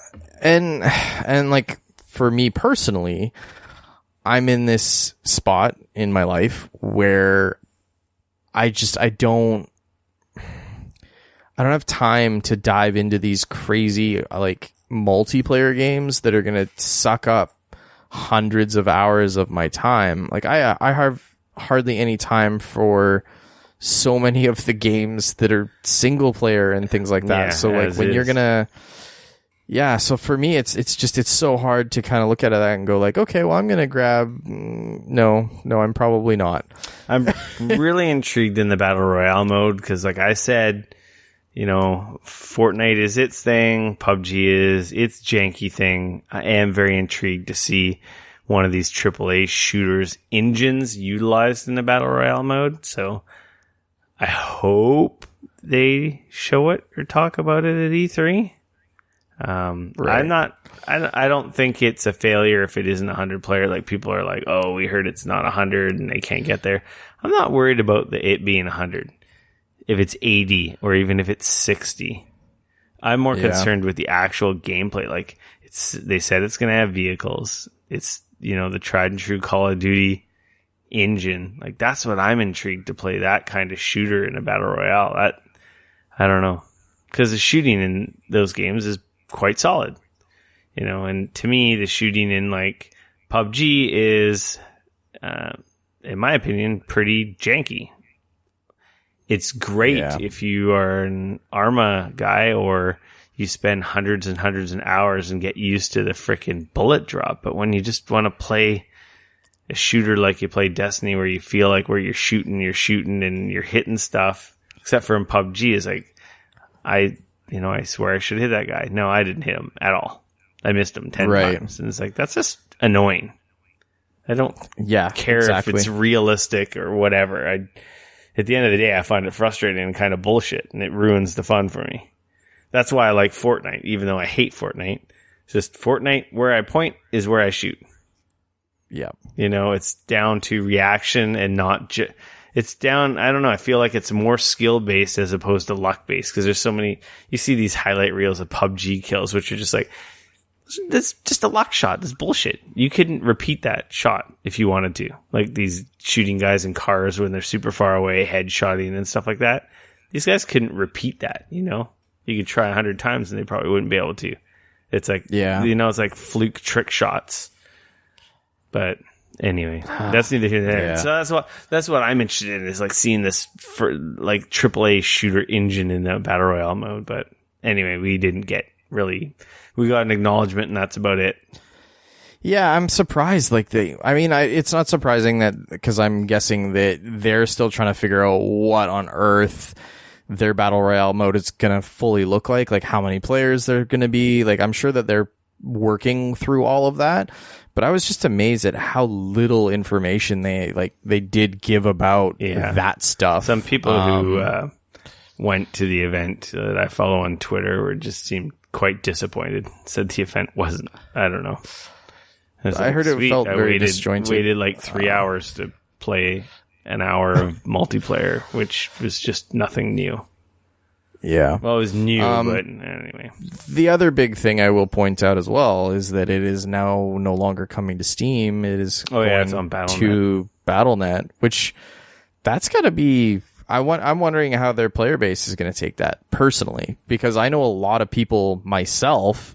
And like for me personally, I'm in this spot in my life where I don't have time to dive into these crazy like multiplayer games that are going to suck up hundreds of hours of my time. Like I have hardly any time for so many of the games that are single player and things like that. So like when you're gonna, so for me it's so hard to kind of look at that and go like, okay, well I'm gonna grab. No, I'm probably not. I'm really intrigued in the Battle Royale mode because, like I said, Fortnite is its thing, PUBG is its janky thing. I am very intrigued to see one of these AAA shooters engines utilized in the Battle Royale mode. So I hope they show it or talk about it at E3. Right. I don't think it's a failure if it isn't 100 player. Like people are like, oh, we heard it's not 100 and they can't get there. I'm not worried about it being 100. If it's 80 or even if it's 60, I'm more concerned with the actual gameplay. Like they said it's going to have vehicles. It's the tried and true Call of Duty engine. Like, that's what I'm intrigued to play, that kind of shooter in a battle royale. I don't know, because the shooting in those games is quite solid, and to me the shooting in like PUBG is in my opinion pretty janky. It's great if you are an Arma guy or you spend hundreds and hundreds of hours and get used to the frickin' bullet drop. But when you just want to play a shooter like you play Destiny, where you feel like where you're shooting and you're hitting stuff, except for in PUBG, is like, I swear I should hit that guy. No, I didn't hit him at all. I missed him 10 times. And it's like, that's just annoying. I don't care if it's realistic or whatever. At the end of the day, I find it frustrating and kind of bullshit, and it ruins the fun for me. That's why I like Fortnite, even though I hate Fortnite. It's just Fortnite, where I point is where I shoot. Yeah. It's down to reaction and not it's down, I don't know, I feel like it's more skill-based as opposed to luck-based, because there's so many, you see these highlight reels of PUBG kills, which are just like, that's just a luck shot. That's bullshit. You couldn't repeat that shot if you wanted to. Like these shooting guys in cars when they're super far away, headshotting and stuff like that. These guys couldn't repeat that, You could try 100 times and they probably wouldn't be able to. It's like, it's like fluke trick shots. But anyway, that's neither here nor there. So that's what I'm interested in, is like seeing this for like AAA shooter engine in the Battle Royale mode. But anyway, we didn't get really, we got an acknowledgement and that's about it. Yeah, I'm surprised. It's not surprising that, because I'm guessing that they're still trying to figure out what on earth their Battle Royale mode is going to fully look like how many players they're going to be. Like, I'm sure that they're working through all of that, but I was just amazed at how little information they did give about that stuff. Some people who went to the event that I follow on Twitter just seemed quite disappointed. Said the event wasn't, I don't know. I heard it felt very disjointed. Waited like 3 hours to play an hour of multiplayer, which was just nothing new. Yeah. Well, it was new, but anyway. The other big thing I will point out as well is that it is now no longer coming to Steam. It is it's on Battle.net. To Battle.net, which that's got to be... I'm wondering how their player base is going to take that personally, because I know a lot of people myself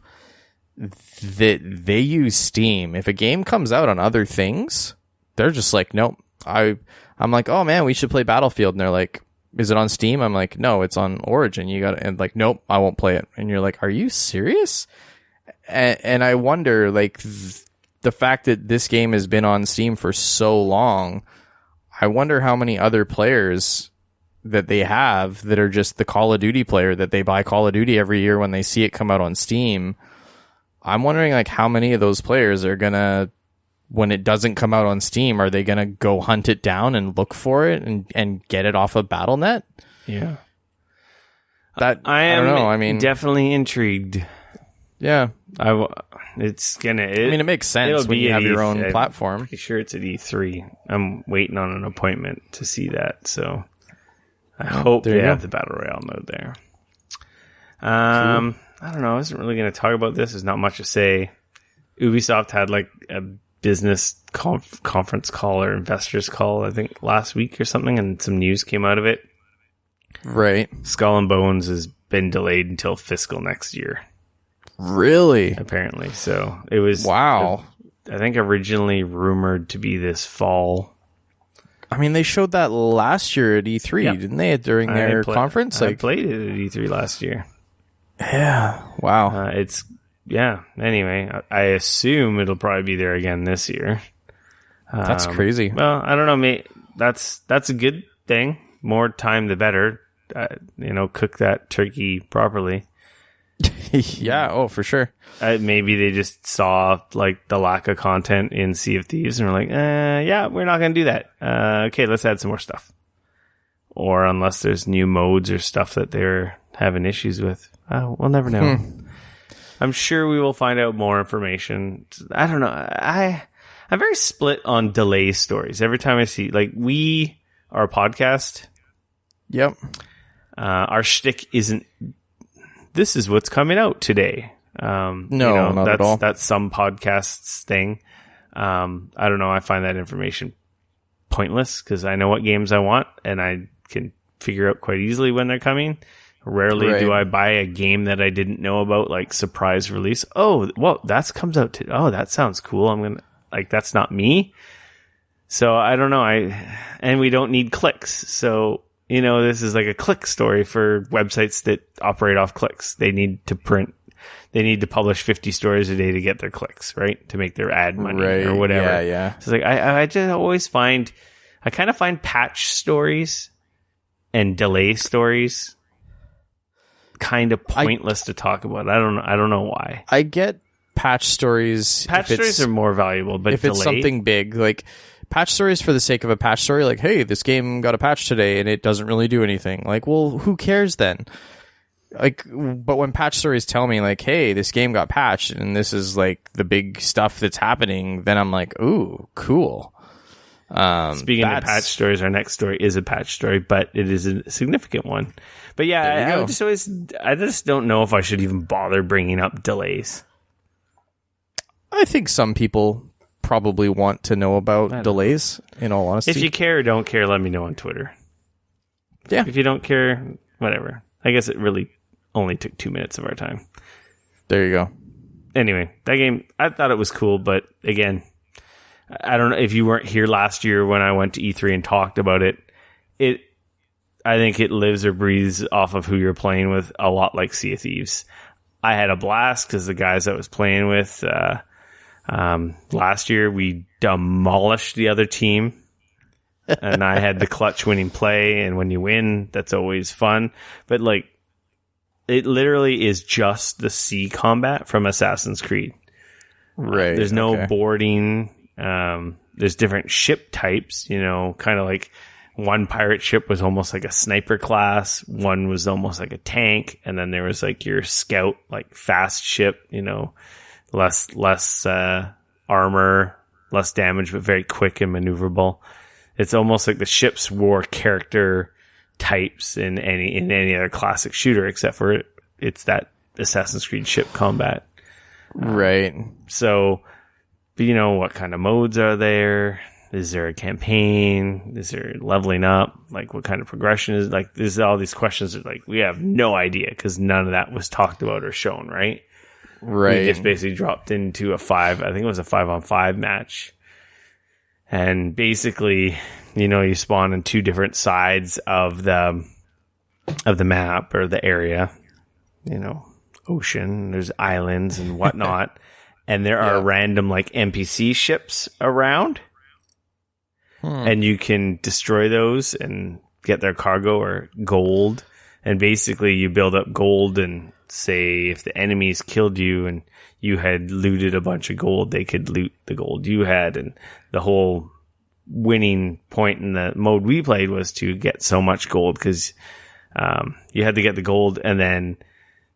that they use Steam. If a game comes out on other things, they're just like, nope. I'm like, oh man, we should play Battlefield. And they're like, is it on Steam? I'm like, no, it's on Origin. And like, nope, I won't play it. And you're like, are you serious? And I wonder, the fact that this game has been on Steam for so long, I wonder how many other players that they have that are just the Call of Duty player that they buy Call of Duty every year when they see it come out on Steam. I'm wondering how many of those players are gonna, when it doesn't come out on Steam, are they gonna go hunt it down and look for it and get it off of Battle.net? Yeah. I don't know. I mean, definitely intrigued. Yeah. It makes sense when you have your own platform. I'm pretty sure it's at E3. I'm waiting on an appointment to see that, so I hope they have the Battle Royale mode there. Cool. I don't know. I wasn't really going to talk about this. There's not much to say. Ubisoft had a business conference call or investors call, I think, last week or something, and some news came out of it. Right. Skull and Bones has been delayed until fiscal next year. Really? Apparently. So it was... Wow. I think originally rumored to be this fall. I mean, they showed that last year at E3, didn't they? During their conference? I played it at E3 last year. Yeah. Wow. Anyway, I assume it'll probably be there again this year. That's crazy. Well, I don't know, mate. That's a good thing. More time, the better. Cook that turkey properly. Yeah. Oh, for sure. Maybe they just saw the lack of content in Sea of Thieves and were like, we're not going to do that. Okay, let's add some more stuff. Or unless there's new modes or stuff that they're having issues with. We'll never know. I'm sure we will find out more information. I don't know. I'm very split on delay stories. Every time I see, we are a podcast. Yep. Our shtick isn't, this is what's coming out today. Not at all. That's some podcasts thing. I don't know. I find that information pointless because I know what games I want and I can figure out quite easily when they're coming. Rarely do I buy a game that I didn't know about, like surprise release. Oh, well, that comes out to. Oh, that sounds cool. I'm gonna that's not me. So I don't know. And we don't need clicks. So this is like a click story for websites that operate off clicks. They need to publish 50 stories a day to get their clicks, right? To make their ad money or whatever. Yeah. So it's like I just always find patch stories and delay stories kind of pointless to talk about. I don't know why. I get patch stories. Patch stories are more valuable, but if it's something big, like patch stories for the sake of a patch story, like, hey, this game got a patch today and it doesn't really do anything. Like, well, who cares then? Like, but when patch stories tell me like, hey, this game got patched and this is like the big stuff that's happening, then I'm like, ooh, cool. Speaking of patch stories, our next story is a patch story, but it is a significant one. But yeah, I just don't know if I should even bother bringing up delays. I think some people probably want to know about delays, in all honesty. If you care or don't care, let me know on Twitter. Yeah. If you don't care, whatever. I guess it really only took 2 minutes of our time. There you go. Anyway, that game, I thought it was cool, but again, I don't know if you weren't here last year when I went to E3 and talked about it. I think it lives or breathes off of who you're playing with, a lot like Sea of Thieves. I had a blast because the guys I was playing with last year, we demolished the other team. And I had the clutch winning play, and when you win, that's always fun. But like, it literally is just the sea combat from Assassin's Creed. Right. There's no boarding. There's different ship types, kind of like one pirate ship was almost like a sniper class. One was almost like a tank. And then there was like your scout, like fast ship, less armor, less damage, but very quick and maneuverable. It's almost like the ship's war character types in any other classic shooter, except for it's that Assassin's Creed ship combat. Right. So, but what kind of modes are there? Is there a campaign? Is there leveling up? Like, what kind of progression is like? There's all these questions that like we have no idea because none of that was talked about or shown, right? Right. We just basically dropped into a 5-on-5 match. And basically, you spawn in two different sides of the map or the area, ocean, there's islands and whatnot. And there are random like NPC ships around. And you can destroy those and get their cargo or gold. And basically you build up gold, and say if the enemies killed you and you had looted a bunch of gold, they could loot the gold you had. And the whole winning point in the mode we played was to get so much gold because you had to get the gold, and then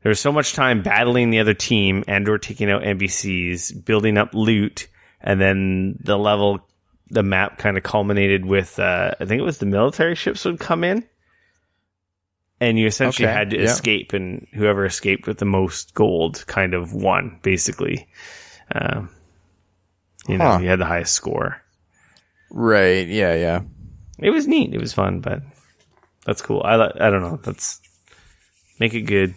there was so much time battling the other team and or taking out NPCs, building up loot, and then the map kind of culminated with I think it was the military ships would come in, and you essentially had to escape, and whoever escaped with the most gold kind of won, basically. You had the highest score. Right. Yeah. It was neat. It was fun, but that's cool. I don't know. Let's make it good.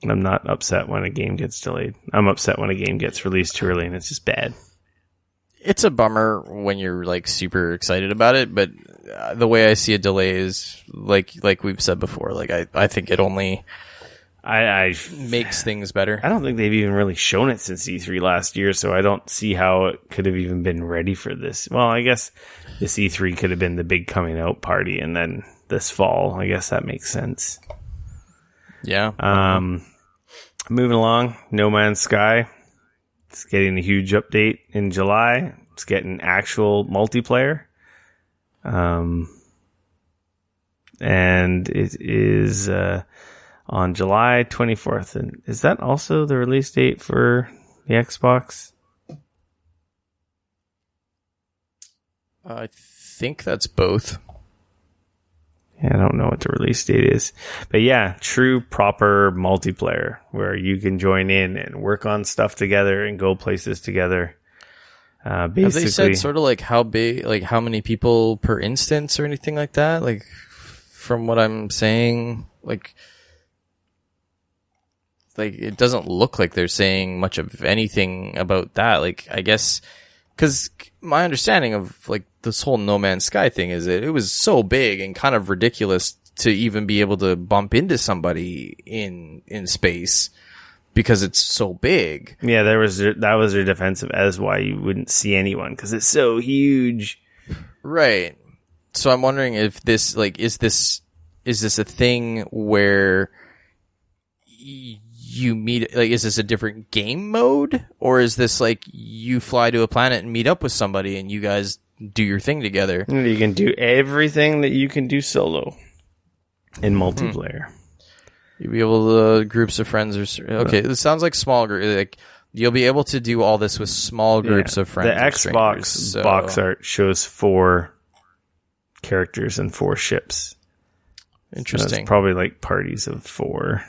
I'm not upset when a game gets delayed. I'm upset when a game gets released too early and it's just bad. It's a bummer when you're like super excited about it, but the way I see a delay is like we've said before. Like I think it only makes things better. I don't think they've even really shown it since E3 last year, so I don't see how it could have even been ready for this. Well, I guess this E3 could have been the big coming out party, and then this fall, I guess that makes sense. Yeah. Moving along, No Man's Sky. It's getting a huge update in July. It's getting actual multiplayer. And it is on July 24th. And is that also the release date for the Xbox? I think that's both. Yeah, I don't know what the release date is. But yeah, true proper multiplayer where you can join in and work on stuff together and go places together. Basically, have they said sort of like how big, like how many people per instance or anything like that? Like from what I'm saying, like it doesn't look like they're saying much of anything about that. Like, I guess, because my understanding of like this whole No Man's Sky thing is that it was so big and kind of ridiculous to even be able to bump into somebody in space because it's so big. Yeah, that was their defense as why you wouldn't see anyone because it's so huge. Right. So I'm wondering if this like is this a thing where you meet, like, is this a different game mode, or is this like you fly to a planet and meet up with somebody and you guys do your thing together? You can do everything that you can do solo in multiplayer. You'll be able to groups of friends okay. It sounds like small group. Like you'll be able to do all this with small groups of friends. The Xbox box art shows 4 characters and 4 ships. Interesting. So it's probably like parties of 4.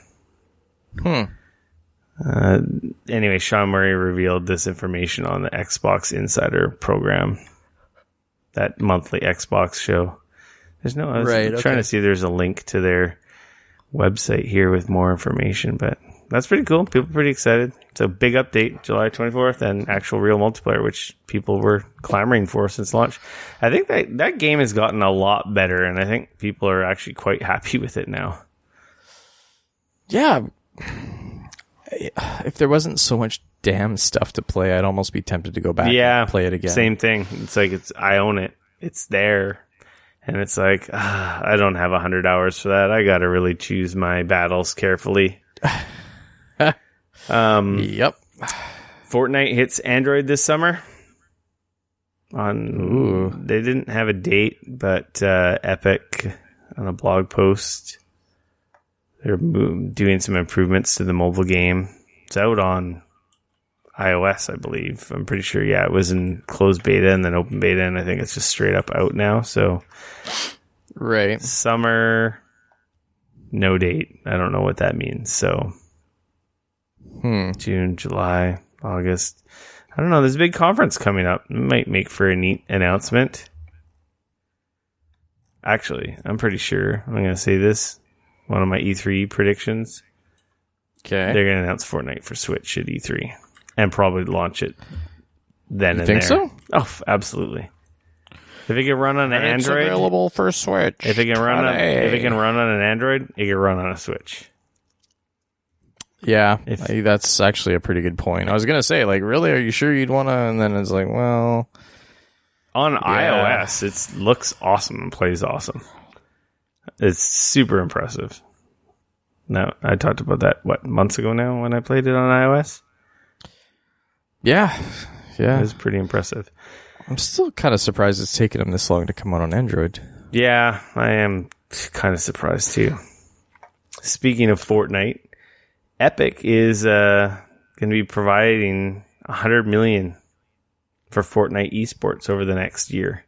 Anyway, Sean Murray revealed this information on the Xbox Insider program, that monthly Xbox show. I was trying to see if there's a link to their website here with more information, but that's pretty cool. People are pretty excited. It's a big update, July 24th, and actual real multiplayer, which people were clamoring for since launch. I think that game has gotten a lot better, and I think people are actually quite happy with it now. Yeah. If there wasn't so much damn stuff to play, I'd almost be tempted to go back and play it again. Same thing. It's like I own it. It's there. And it's like, I don't have 100 hours for that. I got to really choose my battles carefully. Yep. Fortnite hits Android this summer. They didn't have a date, but Epic on a blog post, they're doing some improvements to the mobile game. It's out on iOS, I believe. I'm pretty sure. Yeah, it was in closed beta and then open beta, and I think it's just straight up out now. So, right, summer, no date. I don't know what that means. So, June, July, August. I don't know. There's a big conference coming up. It might make for a neat announcement. Actually, I'm pretty sure. I'm going to say this. One of my E3 predictions. Okay. They're going to announce Fortnite for Switch at E3 and probably launch it then you and think there. So? Oh, absolutely. If it can run on an It's Android, available for Switch. If it can run on an Android, it can run on a Switch. Yeah, that's actually a pretty good point. I was going to say, like, really, are you sure you'd want to? And then it's like, well, on iOS, it looks awesome and plays awesome. It's super impressive. Now, I talked about that, months ago now when I played it on iOS? Yeah. It was pretty impressive. I'm still kind of surprised it's taken them this long to come out on Android. Yeah, I am kind of surprised too. Speaking of Fortnite, Epic is going to be providing $100 million for Fortnite esports over the next year.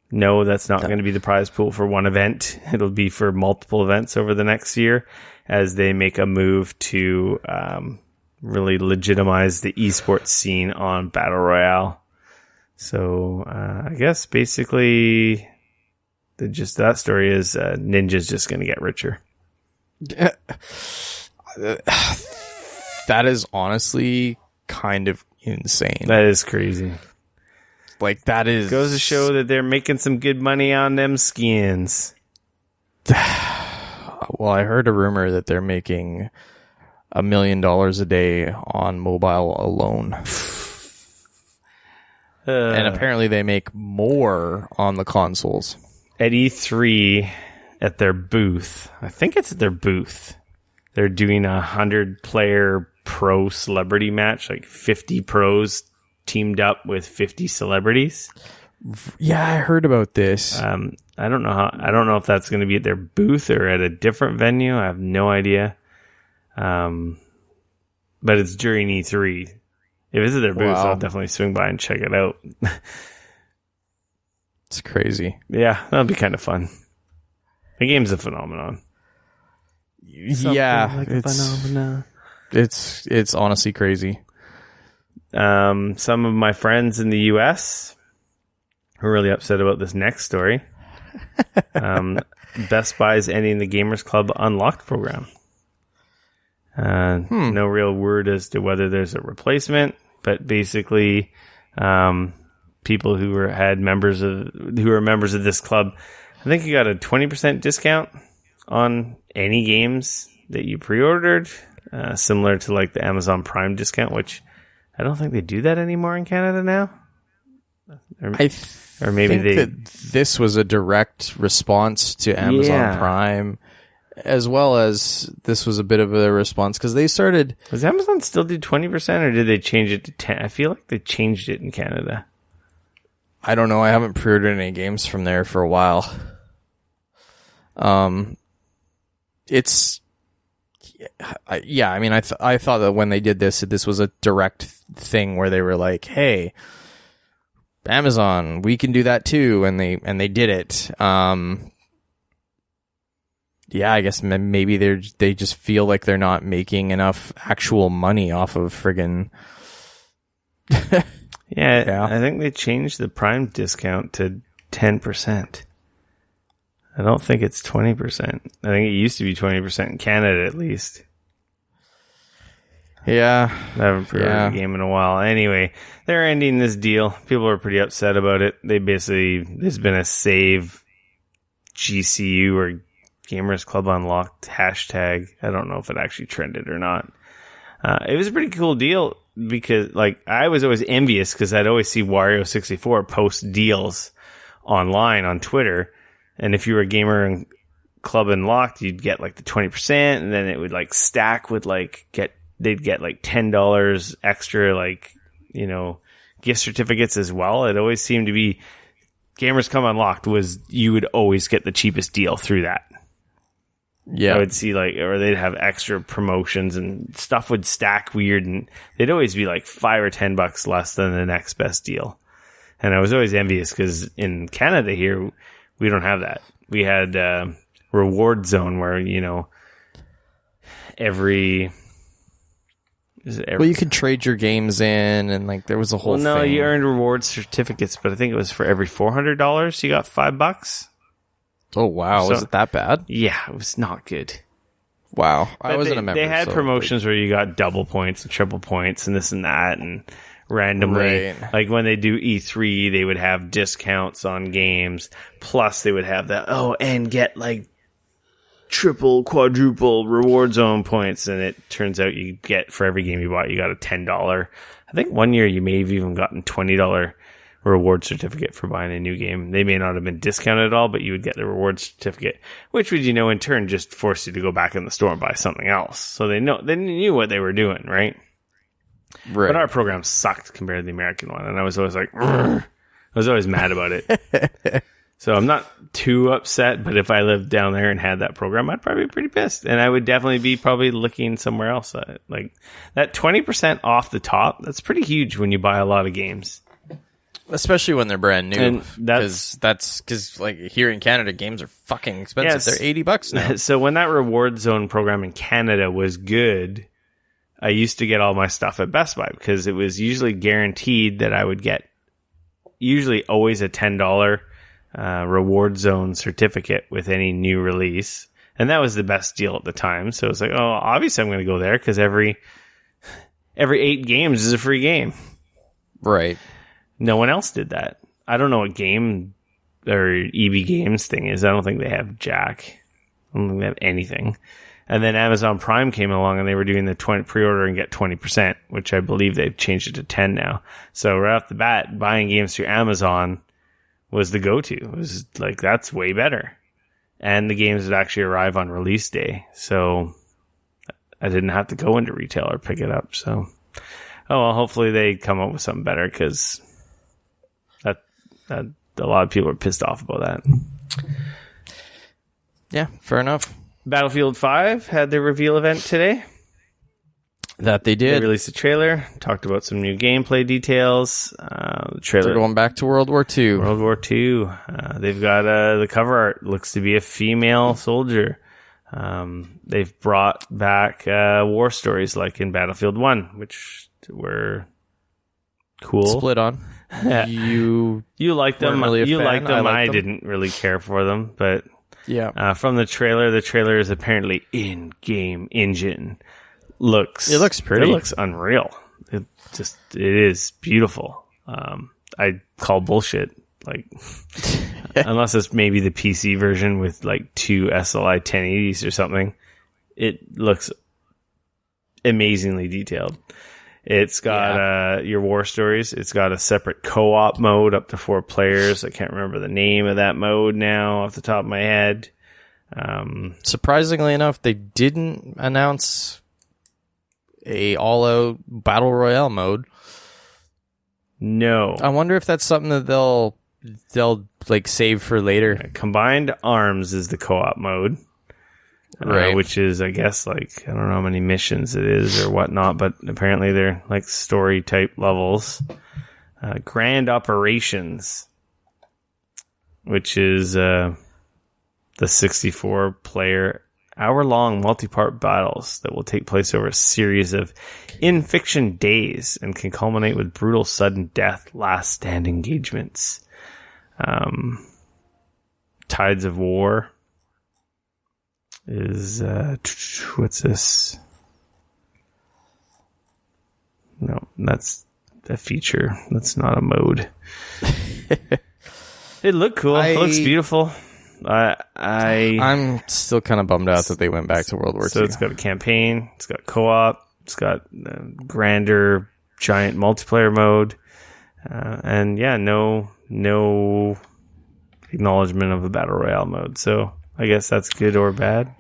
No, that's not going to be the prize pool for one event. It'll be for multiple events over the next year as they make a move to really legitimize the esports scene on Battle Royale. So I guess basically that story is Ninja's just going to get richer. That is honestly kind of insane. That is crazy. Like, that is... Goes to show that they're making some good money on them skins. Well, I heard a rumor that they're making $1 million a day on mobile alone. And apparently they make more on the consoles. At E3, at their booth, I think it's at their booth, they're doing a 100-player pro celebrity match, like 50 pros teamed up with 50 celebrities. Yeah, I heard about this. I don't know if that's going to be at their booth or at a different venue. I have no idea. But it's during E3. If it's at their booth, I'll definitely swing by and check it out. It's crazy. Yeah, that'll be kind of fun. The game's a phenomenon. Yeah, like a phenomenon. It's honestly crazy. Some of my friends in the U.S. are really upset about this next story. Best Buy is ending the Gamers Club Unlocked program. No real word as to whether there's a replacement, but basically, people who are members of this club, I think you got a 20% discount on any games that you pre-ordered, similar to like the Amazon Prime discount, which I don't think they do that anymore in Canada now. Or maybe that this was a direct response to Amazon Prime, as well as this was a bit of a response because they started. Does Amazon still do 20%, or did they change it to 10? I feel like they changed it in Canada. I don't know. I haven't pre-ordered any games from there for a while. It's. Yeah, I mean, I thought that when they did this was a direct thing where they were like, "Hey, Amazon, we can do that too," and they did it. Yeah, I guess maybe they just feel like they're not making enough actual money off of friggin'. yeah, I think they changed the Prime discount to 10%. I don't think it's 20%. I think it used to be 20% in Canada, at least. Yeah. I haven't pre-ordered a game in a while. Anyway, they're ending this deal. People are pretty upset about it. There's been a save GCU or Gamers Club Unlocked hashtag. I don't know if it actually trended or not. It was a pretty cool deal because, like, I was always envious because I'd always see Wario64 post deals online on Twitter. And if you were a Gamer Club Unlocked, you'd get like the 20%, and then it would like stack with like they'd get like $10 extra, like, you know, gift certificates as well. It always seemed to be Gamers Club Unlocked was you would always get the cheapest deal through that. Yeah, I would see or they'd have extra promotions and stuff would stack weird, and they'd always be like $5 or $10 less than the next best deal. And I was always envious because in Canada here, we don't have that. We had Reward Zone where, you know, every well, you could trade your games in, and like there was a whole thing. You earned reward certificates, but I think it was for every $400 you got $5. Oh wow, was it that bad? Yeah, it was not good. Wow, I wasn't a member. They had promotions where you got double points and triple points and this and that, and randomly, like when they do E3, they would have discounts on games. Plus, they would have that and get like triple, quadruple reward zone points, and it turns out you get for every game you bought, you got a $10. I think one year you may have even gotten $20 reward certificate for buying a new game. They may not have been discounted at all, but you would get the reward certificate, which would, in turn just force you to go back in the store and buy something else. So they knew what they were doing, right? Right. But our program sucked compared to the American one, and I was always like, I was always mad about it. So I'm not too upset, but if I lived down there and had that program, I'd probably be pretty pissed, and I would definitely be probably looking somewhere else. Like that 20% off the top, that's pretty huge when you buy a lot of games. Especially when they're brand new. And that's because like here in Canada, games are fucking expensive. Yes. They're $80 now. So when that reward zone program in Canada was good, I used to get all my stuff at Best Buy because it was usually guaranteed that I would get usually always a $10 reward zone certificate with any new release. And that was the best deal at the time. So it's like, obviously I'm going to go there because every 8 games is a free game. Right. No one else did that. I don't know what game or EB Games thing is. I don't think they have Jack. I don't think they have anything. And then Amazon Prime came along and they were doing the pre-order and get 20%, which I believe they've changed it to 10 now. So right off the bat, buying games through Amazon was the go-to. It was like, that's way better. And the games would actually arrive on release day. So I didn't have to go into retail or pick it up. So, hopefully they come up with something better because a lot of people are pissed off about that. Yeah, fair enough. Battlefield 5 had their reveal event today. That they did. They released a trailer, talked about some new gameplay details. The trailer, they're going back to World War II. World War II. They've got the cover art looks to be a female soldier. They've brought back war stories like in Battlefield 1, which were cool. Split on. You liked them. Really you liked them. I them. didn't really care for them, but yeah. From the trailer is apparently in-game engine. It looks pretty. It looks unreal. It is beautiful. I call bullshit. Like, unless it's maybe the PC version with like 2 SLI 1080s or something. It looks amazingly detailed. It's got your war stories. It's got a separate co-op mode up to 4 players. I can't remember the name of that mode now off the top of my head. Surprisingly enough, they didn't announce a all-out Battle Royale mode. No. I wonder if that's something that they'll like save for later. Combined Arms is the co-op mode. Right. Which is, I guess, like, I don't know how many missions it is or whatnot, but apparently they're like story type levels. Grand Operations, which is the 64 player hour-long multi-part battles that will take place over a series of in-fiction days and can culminate with brutal sudden death last stand engagements. Tides of War is what's this? No, that's a feature. That's not a mode. It looked cool. It looks beautiful. I'm still kind of bummed out that they went back to World War II. So it's got a campaign, it's got co-op, it's got grander giant multiplayer mode, and no acknowledgement of a battle royale mode. So I guess that's good or bad.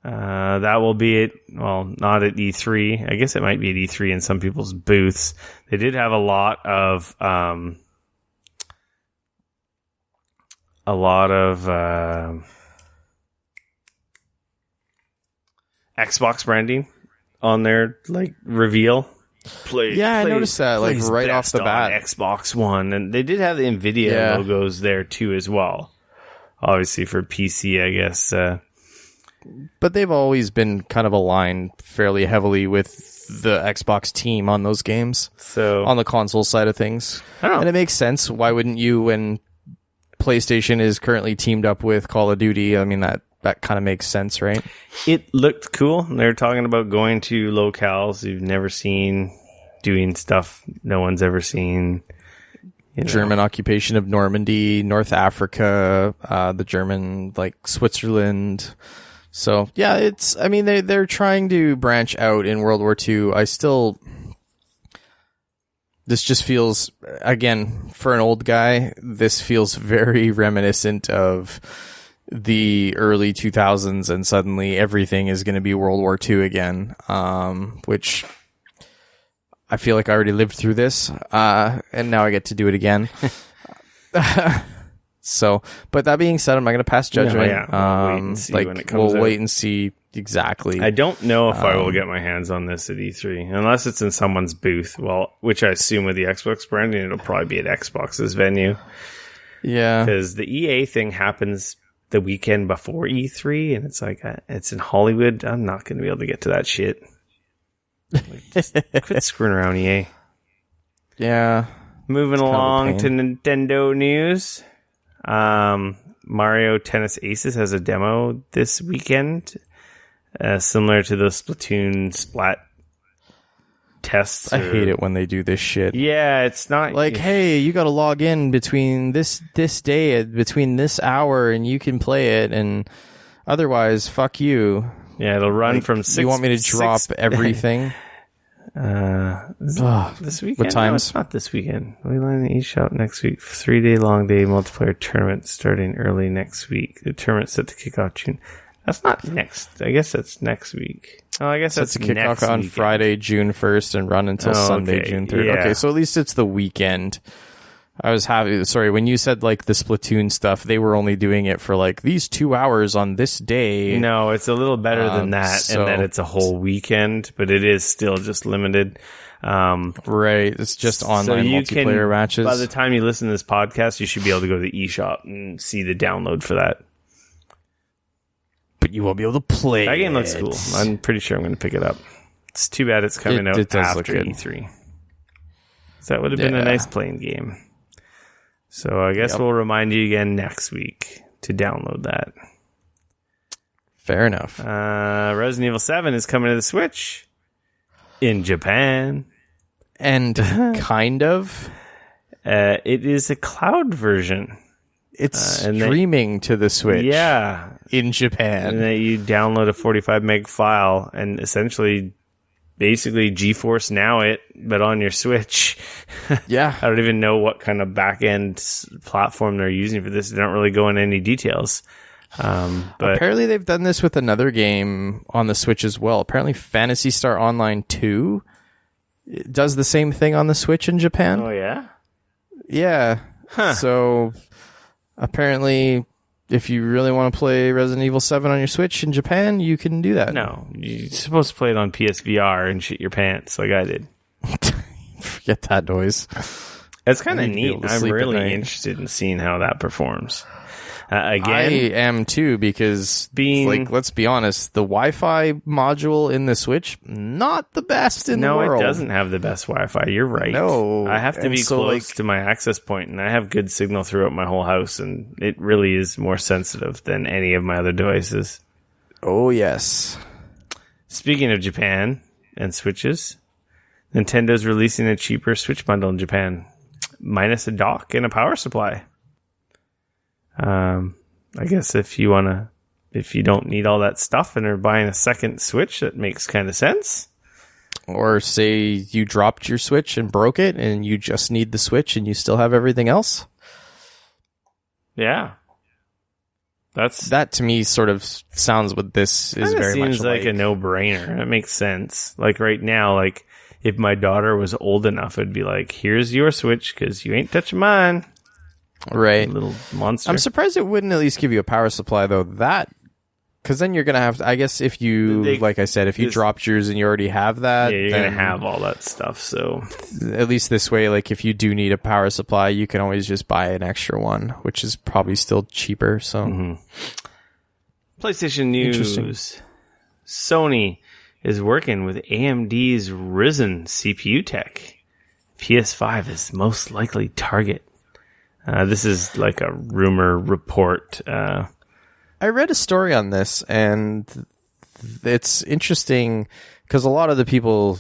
That will be it. Well, not at E3. I guess it might be at E3 in some people's booths. They did have a lot of Xbox branding on their like reveal. I noticed that like right off the bat. Xbox One, and they did have the Nvidia logos there too as well. Obviously for PC, I guess. But they've always been kind of aligned fairly heavily with the Xbox team on those games. So on the console side of things, and it makes sense. Why wouldn't you when PlayStation is currently teamed up with Call of Duty? I mean, that kind of makes sense, right? It looked cool. They're talking about going to locales you've never seen, doing stuff no one's ever seen. German occupation of Normandy, North Africa, the German, like Switzerland. So, yeah, they're trying to branch out in World War II. This just feels, again, for an old guy, this feels very reminiscent of the early 2000s, and suddenly everything is going to be World War II again, which I feel like I already lived through this, and now I get to do it again. So, but that being said, I'm not going to pass judgment. We'll wait and see exactly. I don't know if I will get my hands on this at E3, unless it's in someone's booth. Well, which I assume with the Xbox branding, it'll probably be at Xbox's venue. Yeah. Because the EA thing happens the weekend before E3, and it's like, it's in Hollywood. I'm not going to be able to get to that shit. Just quit screwing around, EA. Yeah. Moving along to Nintendo news. Mario Tennis Aces has a demo this weekend, similar to the Splatoon Splat tests. I hate it when they do this shit. Yeah, it's not like, hey, you got to log in between this day, between this hour, and you can play it, and otherwise, fuck you. Yeah, it'll run from 6. You want me to drop everything? This weekend? What times? No, it's not this weekend. We line the eShop next week. 3-day long day multiplayer tournament starting early next week. The tournament's set to kick off June. That's not next. I guess that's next week. Oh, I guess that's to kick next off on weekend. Friday, June 1st, and run until Sunday, June 3rd. Yeah. Okay, so at least it's the weekend. I was happy. Sorry, when you said like the Splatoon stuff, they were only doing it for like these 2 hours on this day. No, it's a little better than that, and that it's a whole weekend, but it is still just limited. Right, it's just online multiplayer matches. By the time you listen to this podcast, you should be able to go to the eShop and see the download for that. But you won't be able to play. That game looks cool. I'm pretty sure I'm going to pick it up. It's too bad it's coming out after E3. So that would have been a nice playing game. So I guess we'll remind you again next week to download that. Fair enough. Resident Evil 7 is coming to the Switch in Japan. And kind of. It is a cloud version. It's streaming to the Switch. Yeah. In Japan. And then you download a 45 meg file and essentially basically GeForce Now it, but on your Switch. Yeah. I don't even know what kind of back-end platform they're using for this. They don't really go into any details. But apparently they've done this with another game on the Switch as well. Apparently Phantasy Star Online 2 does the same thing on the Switch in Japan. Oh, yeah? Yeah. Huh. So apparently if you really want to play Resident Evil 7 on your Switch in Japan, you can do that. No, you're supposed to play it on PSVR and shit your pants like I did. Forget that noise. It's kind of neat. I'm really interested in seeing how that performs. Again, I am too, because let's be honest, the Wi-Fi module in the Switch, not the best in the world. No, it doesn't have the best Wi-Fi. You're right. No. I have to be close to my access point, and I have good signal throughout my whole house, and it really is more sensitive than any of my other devices. Oh, yes. Speaking of Japan and Switches, Nintendo's releasing a cheaper Switch bundle in Japan, minus a dock and a power supply. I guess if you don't need all that stuff and are buying a second Switch, that makes kind of sense. Or say you dropped your Switch and broke it and you just need the Switch and you still have everything else. Yeah. That to me sort of sounds what this is very much seems like a no-brainer. It makes sense. Like right now, like if my daughter was old enough, it'd be like, here's your Switch because you ain't touching mine. Right. Little monster. I'm surprised it wouldn't at least give you a power supply, though. Because then you're going to have to, I guess if you, like I said, if you dropped yours and you already have that. Yeah, you're going to have all that stuff, so. At least this way, like if you do need a power supply, you can always just buy an extra one, which is probably still cheaper, so. Mm-hmm. PlayStation news. Sony is working with AMD's Ryzen CPU tech. PS5 is most likely target. This is like a rumor report. I read a story on this, and it's interesting because a lot of the people.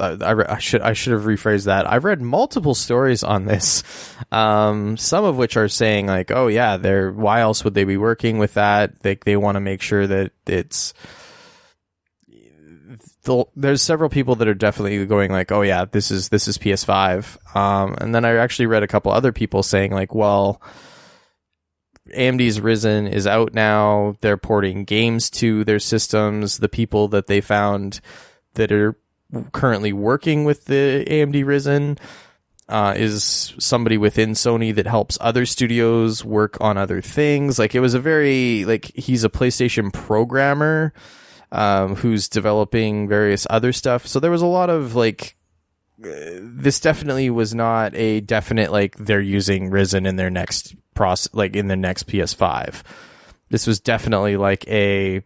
I should have rephrased that. I've read multiple stories on this, some of which are saying like, "Oh yeah, why else would they be working with that? They want to make sure that it's." There's several people that are definitely going like, oh yeah, this is PS5. And then I actually read a couple other people saying like, well, AMD's Ryzen is out now. They're porting games to their systems. The people that they found that are currently working with the AMD Ryzen is somebody within Sony that helps other studios work on other things. Like it was a very, like he's a PlayStation programmer who's developing various other stuff. So there was a lot of like, this definitely was not a definite, like they're using Ryzen in their next in the next PS5. This was definitely like there's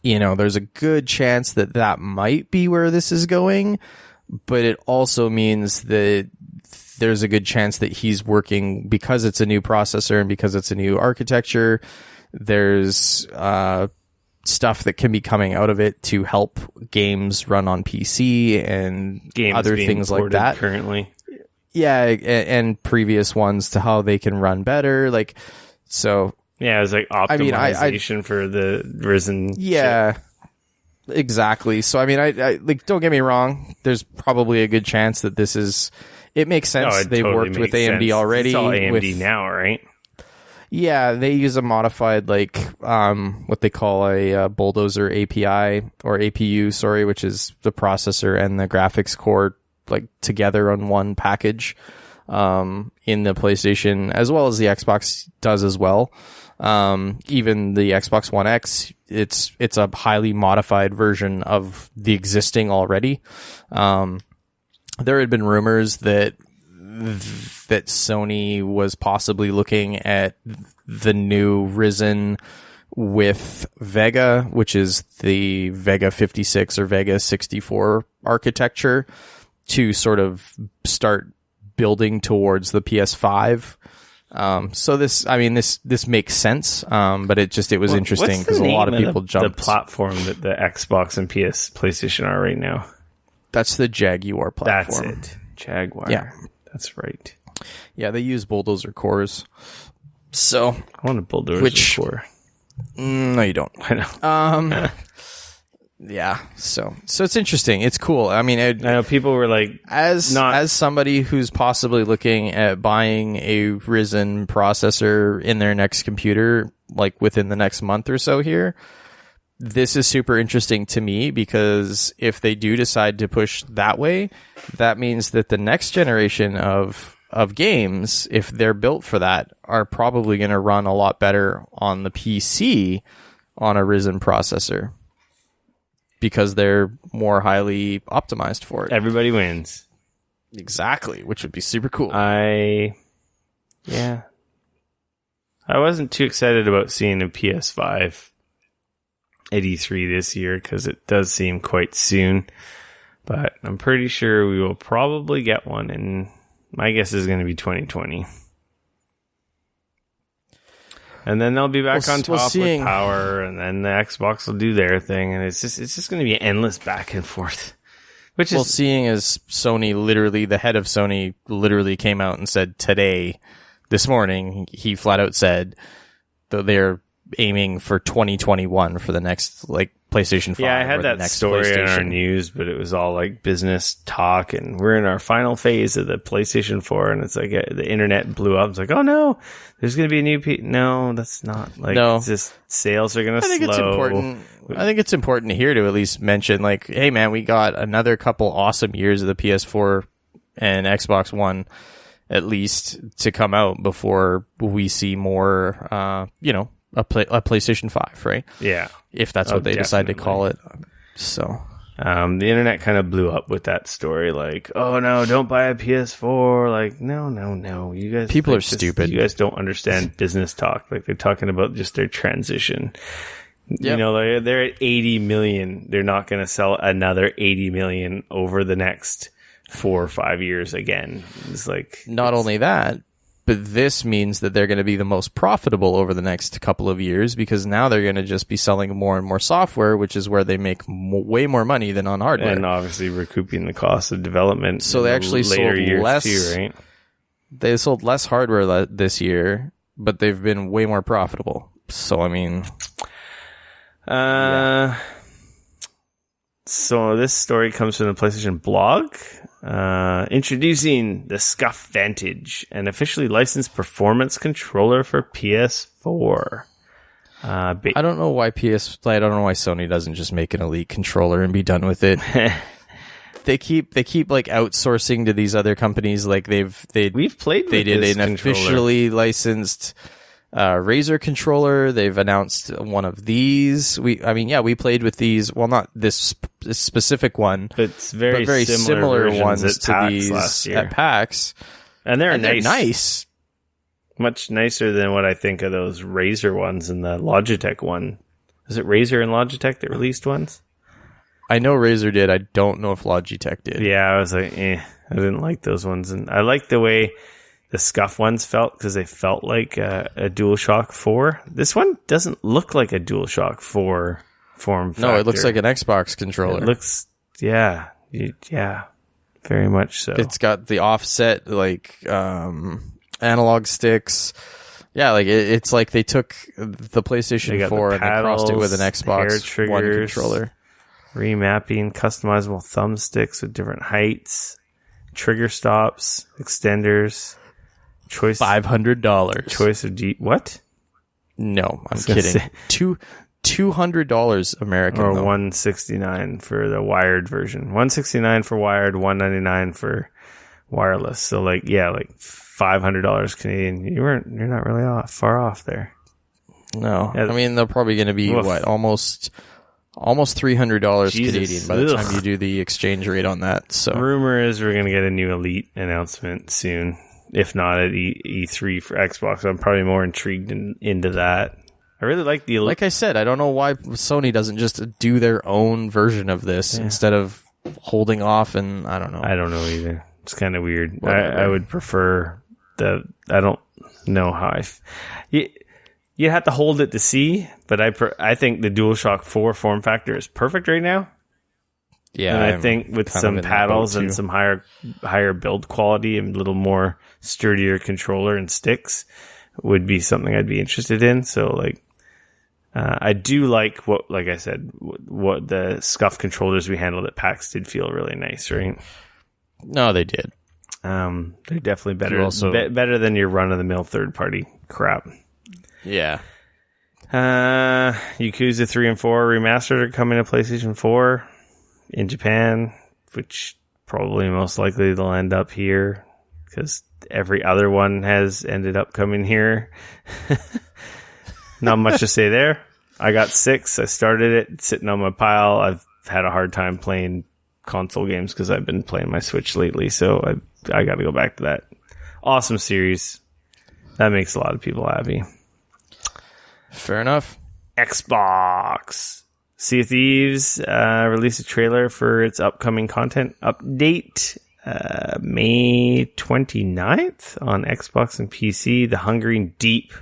a good chance that might be where this is going, but it also means that there's a good chance that he's working because it's a new processor and because it's a new architecture. There's, stuff that can be coming out of it to help games run on PC and other things like that currently. Yeah, and previous ones to how they can run better. Like, so yeah, it's like optimization for the Ryzen. Yeah, shit. Exactly. So I mean, I like, don't get me wrong. There's probably a good chance that this is. It makes sense. No, They've totally worked with AMD sense. already. It's all AMD now, right? Yeah, they use a modified, like, what they call a bulldozer API, or APU, sorry, which is the processor and the graphics core, like, together on one package. in the PlayStation, as well as the Xbox does as well. Even the Xbox One X, it's a highly modified version of the existing already. There had been rumors that Sony was possibly looking at the new Ryzen with Vega, which is the Vega 56 or Vega 64 architecture, to sort of start building towards the PS5. So this makes sense. But it was interesting because a lot of people jumped. The platform that the Xbox and PlayStation are right now. That's the Jaguar platform. That's it. Jaguar. Yeah. That's right. Yeah, they use bulldozer cores. So I want a bulldozer core. No, you don't. I know. Yeah. So it's interesting. It's cool. I mean, I know people were like, as somebody who's possibly looking at buying a Ryzen processor in their next computer, like within the next month or so here, this is super interesting to me, because if they do decide to push that way, that means that the next generation of games, if they're built for that, are probably going to run a lot better on the PC on a Ryzen processor, because they're more highly optimized for it. Everybody wins. Exactly, which would be super cool. I wasn't too excited about seeing a PS5 at E3 this year, because it does seem quite soon, but I'm pretty sure we will probably get one, and my guess is going to be 2020. And then they'll be back on top with power, and then the Xbox will do their thing, and it's just going to be endless back and forth. Seeing as the head of Sony literally came out and said this morning, he flat out said that they're aiming for 2021 for the next PlayStation 5. Yeah, I had that story in our news, but it was all like business talk, and we're in our final phase of the PlayStation 4, and it's like the internet blew up. It's like, oh no, there's going to be a new No, that's not it's just sales are going to slow. I think it's important here to at least mention, hey man, we got another couple awesome years of the PS4 and Xbox One at least to come out before we see more, a PlayStation 5, right? Yeah. If that's what they decide to call it. So, the internet kind of blew up with that story. Oh no, don't buy a PS4. No. You guys, people are stupid. You guys don't understand business talk. They're talking about just their transition. Yep. They're at 80 million. They're not going to sell another 80 million over the next 4 or 5 years again. Not only that, but this means that they're going to be the most profitable over the next couple of years, because now they're going to just be selling more and more software, which is where they make way more money than on hardware. And obviously recouping the cost of development. So they actually sold less. Too, right? They sold less hardware this year, but they've been way more profitable. So, I mean... So this story comes from the PlayStation blog. Introducing the Scuff Vantage, an officially licensed performance controller for PS4. I don't know why Sony doesn't just make an Elite controller and be done with it. They keep outsourcing to these other companies. We've played with this an officially licensed Razer controller. They've announced one of these. We played with these. Well, not this specific one, but very similar ones to these at PAX, and they're nice. Much nicer than what I think of those Razer ones and the Logitech one. Is it Razer and Logitech that released ones? I know Razer did. I don't know if Logitech did. Yeah, I was like, I didn't like those ones, and I like the way the Scuff ones felt, because they felt like a DualShock 4. This one doesn't look like a DualShock 4 form factor. No, it looks like an Xbox controller. It looks, yeah, very much so. It's got the offset, analog sticks. Yeah, it's like they took the PlayStation 4 and they crossed it with an Xbox One controller. Remapping, customizable thumbsticks with different heights, trigger stops, extenders. Choice $500. Choice of what? No, I'm kidding. $200 American, or $169 for the wired version. $169 for wired, $199 for wireless. So like $500 Canadian. You're not really far off there. No, I mean they're probably going to be almost $300 Canadian by the time you do the exchange rate on that. So rumor is we're going to get a new Elite announcement soon, if not at E3 for Xbox. I'm probably more intrigued into that. I really like the Elite. Like I said, I don't know why Sony doesn't just do their own version of this instead of holding off. And I don't know. I don't know either. It's kind of weird. I would prefer I don't know how you have to hold it to see, but I think the DualShock 4 form factor is perfect right now. Yeah, and I think with some paddles and some higher build quality and a little more sturdier controller and sticks would be something I'd be interested in. So like, I do like like I said, what the scuff controllers we handled at PAX did feel really nice, right? No, they did. They're definitely better. Better than your run of the mill third party crap. Yeah. Yakuza 3 and 4 remastered are coming to PlayStation 4 in Japan, which probably most likely they'll end up here because every other one has ended up coming here. Not much to say there. I got 6. I started it. It's sitting on my pile. I've had a hard time playing console games because I've been playing my Switch lately, so I got to go back to that. Awesome series. That makes a lot of people happy. Fair enough. Xbox. Sea of Thieves released a trailer for its upcoming content update May 29th on Xbox and PC. The Hungering Deep.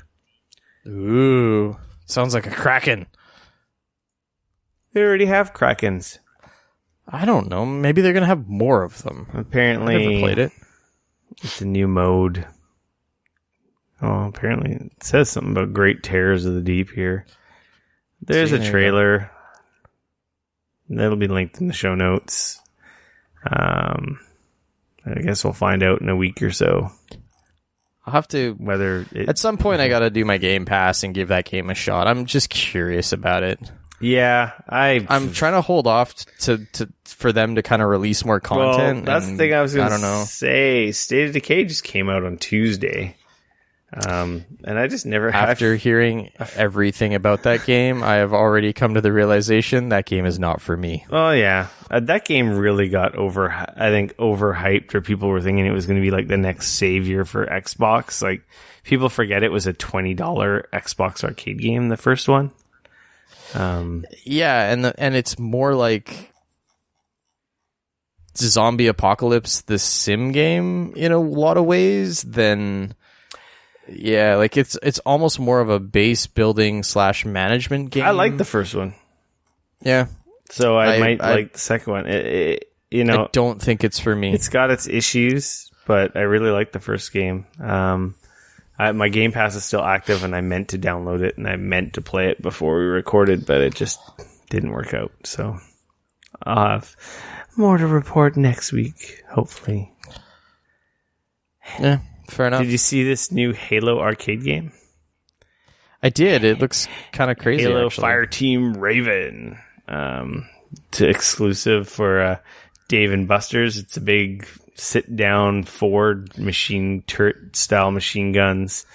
Ooh. Sounds like a Kraken. They already have Krakens. I don't know. Maybe they're going to have more of them. Apparently. I never played it. It's a new mode. Oh, apparently it says something about Great Terrors of the Deep here. There's a trailer. That'll be linked in the show notes. I guess we'll find out in a week or so. I'll have to... At some point, I got to do my Game Pass and give that game a shot. I'm just curious about it. Yeah, I'm trying to hold off for them to kind of release more content. Well, that's the thing I was going to say. State of Decay just came out on Tuesday. And I just never After hearing everything about that game, I have already come to the realization that game is not for me. Oh, yeah. That game really got overhyped, or people were thinking it was going to be like the next savior for Xbox. Like, people forget it was a $20 Xbox arcade game, the first one. Yeah, and it's more like Zombie Apocalypse, the sim game, in a lot of ways than... Yeah, like it's almost more of a base building / management game. I like the first one. Yeah. So I might like the second one. I don't think it's for me. It's got its issues, but I really like the first game. My Game Pass is still active, and I meant to download it, and I meant to play it before we recorded, but it just didn't work out. So I'll have more to report next week, hopefully. Yeah. Fair enough. Did you see this new Halo arcade game? I did. It looks kind of crazy. Halo Fireteam Raven. It's exclusive for Dave & Buster's. It's a big sit-down Ford turret style machine guns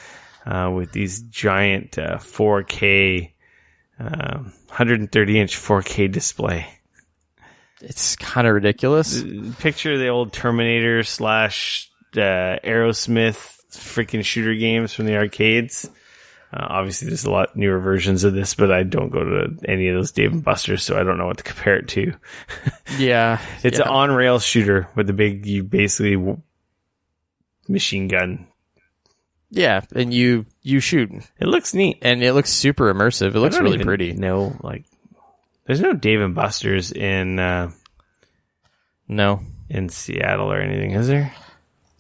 with these giant 4K, 130-inch 4K display. It's kind of ridiculous. Picture the old Terminator / Aerosmith freaking shooter games from the arcades. Obviously, there's a lot newer versions of this, but I don't go to any of those Dave & Buster's, so I don't know what to compare it to. Yeah. It's an on-rail shooter with a big, basically machine gun. Yeah, and you shoot. It looks neat. And it looks super immersive. It looks really pretty. No, there's no Dave & Buster's in Seattle or anything, is there?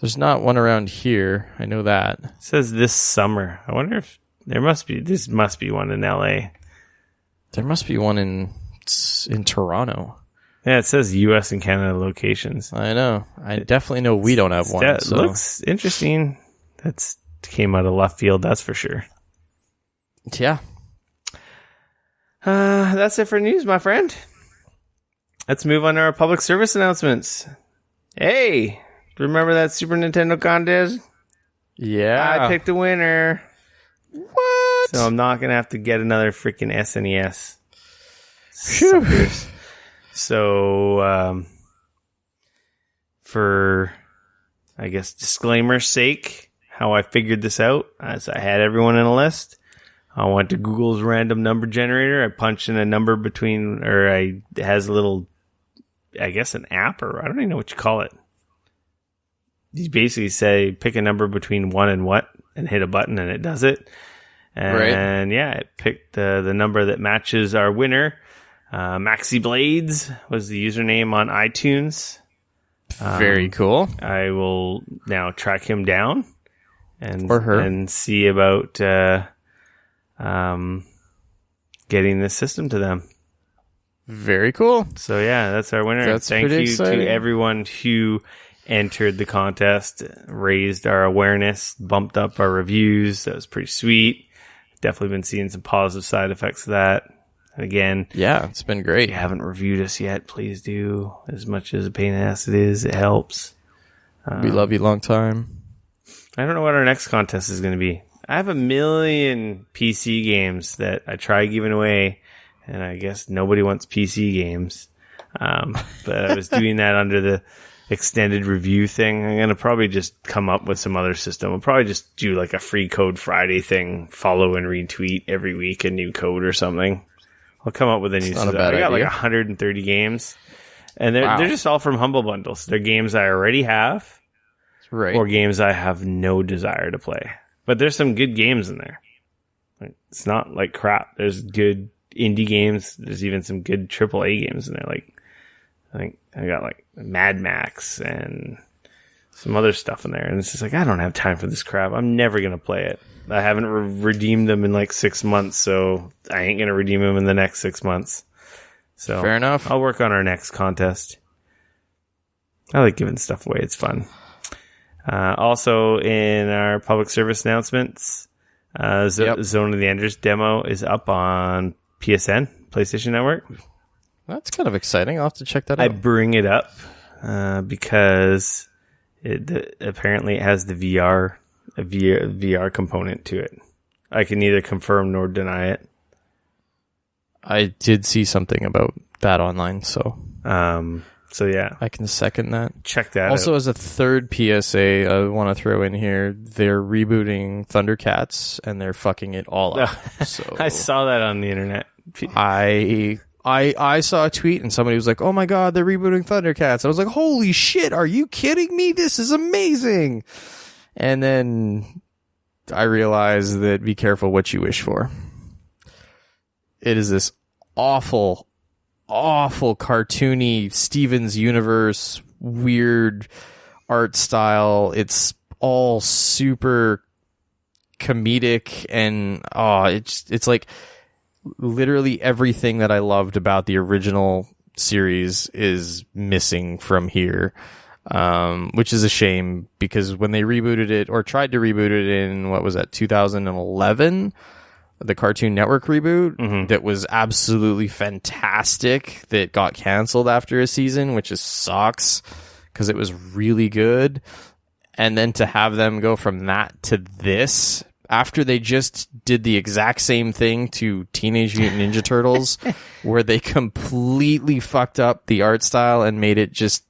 There's not one around here. I know that. It says this summer. I wonder if this must be one in LA. There must be one in Toronto. Yeah, it says US and Canada locations. I know. I definitely know we don't have one. That looks interesting. That's came out of left field, that's for sure. Yeah. That's it for news, my friend. Let's move on to our public service announcements. Hey! Remember that Super Nintendo contest? Yeah. I picked a winner. What? So I'm not going to have to get another freaking SNES. So, for, I guess, disclaimer's sake, how I figured this out, as I had everyone in a list. I went to Google's random number generator. I punched in a number it has a little, I guess, an app, or I don't even know what you call it. You basically say, pick a number between 1 and what, and hit a button, and it does it. And yeah, it picked the number that matches our winner. Maxi Blades was the username on iTunes. Very cool. I will now track him down and or her and see about getting this system to them. Very cool. So yeah, that's our winner. That's Thank you exciting. to everyone who entered the contest, raised our awareness, bumped up our reviews. That was pretty sweet. Definitely been seeing some positive side effects of that. And again, yeah, it's been great. If you haven't reviewed us yet, please do. As much as a pain in the ass it is, it helps. We love you long time. I don't know what our next contest is going to be. I have 1 million PC games that I try giving away, and I guess nobody wants PC games. But I was doing that under the extended review thing. I'm going to probably just come up with some other system. I'll probably just do like a free code Friday thing, follow and retweet every week a new code or something. I'll come up with a new system. I got like 130 games, and they're just all from Humble Bundles. They're games I already have, or games I have no desire to play. But there's some good games in there. Like, it's not like crap. There's good indie games. There's even some good AAA games in there. Like, I think I got like Mad Max and some other stuff in there. And it's just like, I don't have time for this crap. I'm never going to play it. I haven't redeemed them in like 6 months, so I ain't going to redeem them in the next 6 months. So fair enough. I'll work on our next contest. I like giving stuff away. It's fun. Also, in our public service announcements, Zone of the Enders demo is up on PSN, PlayStation Network. That's kind of exciting. I'll have to check that out. I bring it up because apparently it has the VR component to it. I can neither confirm nor deny it. I did see something about that online, so yeah, I can second that. Check that also, out. as a third PSA, I want to throw in here, they're rebooting Thundercats and they're fucking it all up. So I saw that on the internet. I saw a tweet and somebody was like, "Oh my god, they're rebooting Thundercats." I was like, "Holy shit, are you kidding me? This is amazing." And then I realized that be careful what you wish for. It is this awful cartoony Steven's Universe weird art style. It's all super comedic and it's like literally everything that I loved about the original series is missing from here. Which is a shame because when they rebooted it or tried to reboot it in 2011, the Cartoon Network reboot that was absolutely fantastic that got canceled after a season, which sucks because it was really good. And then to have them go from that to this after they just did the exact same thing to Teenage Mutant Ninja Turtles where they completely fucked up the art style and made it just...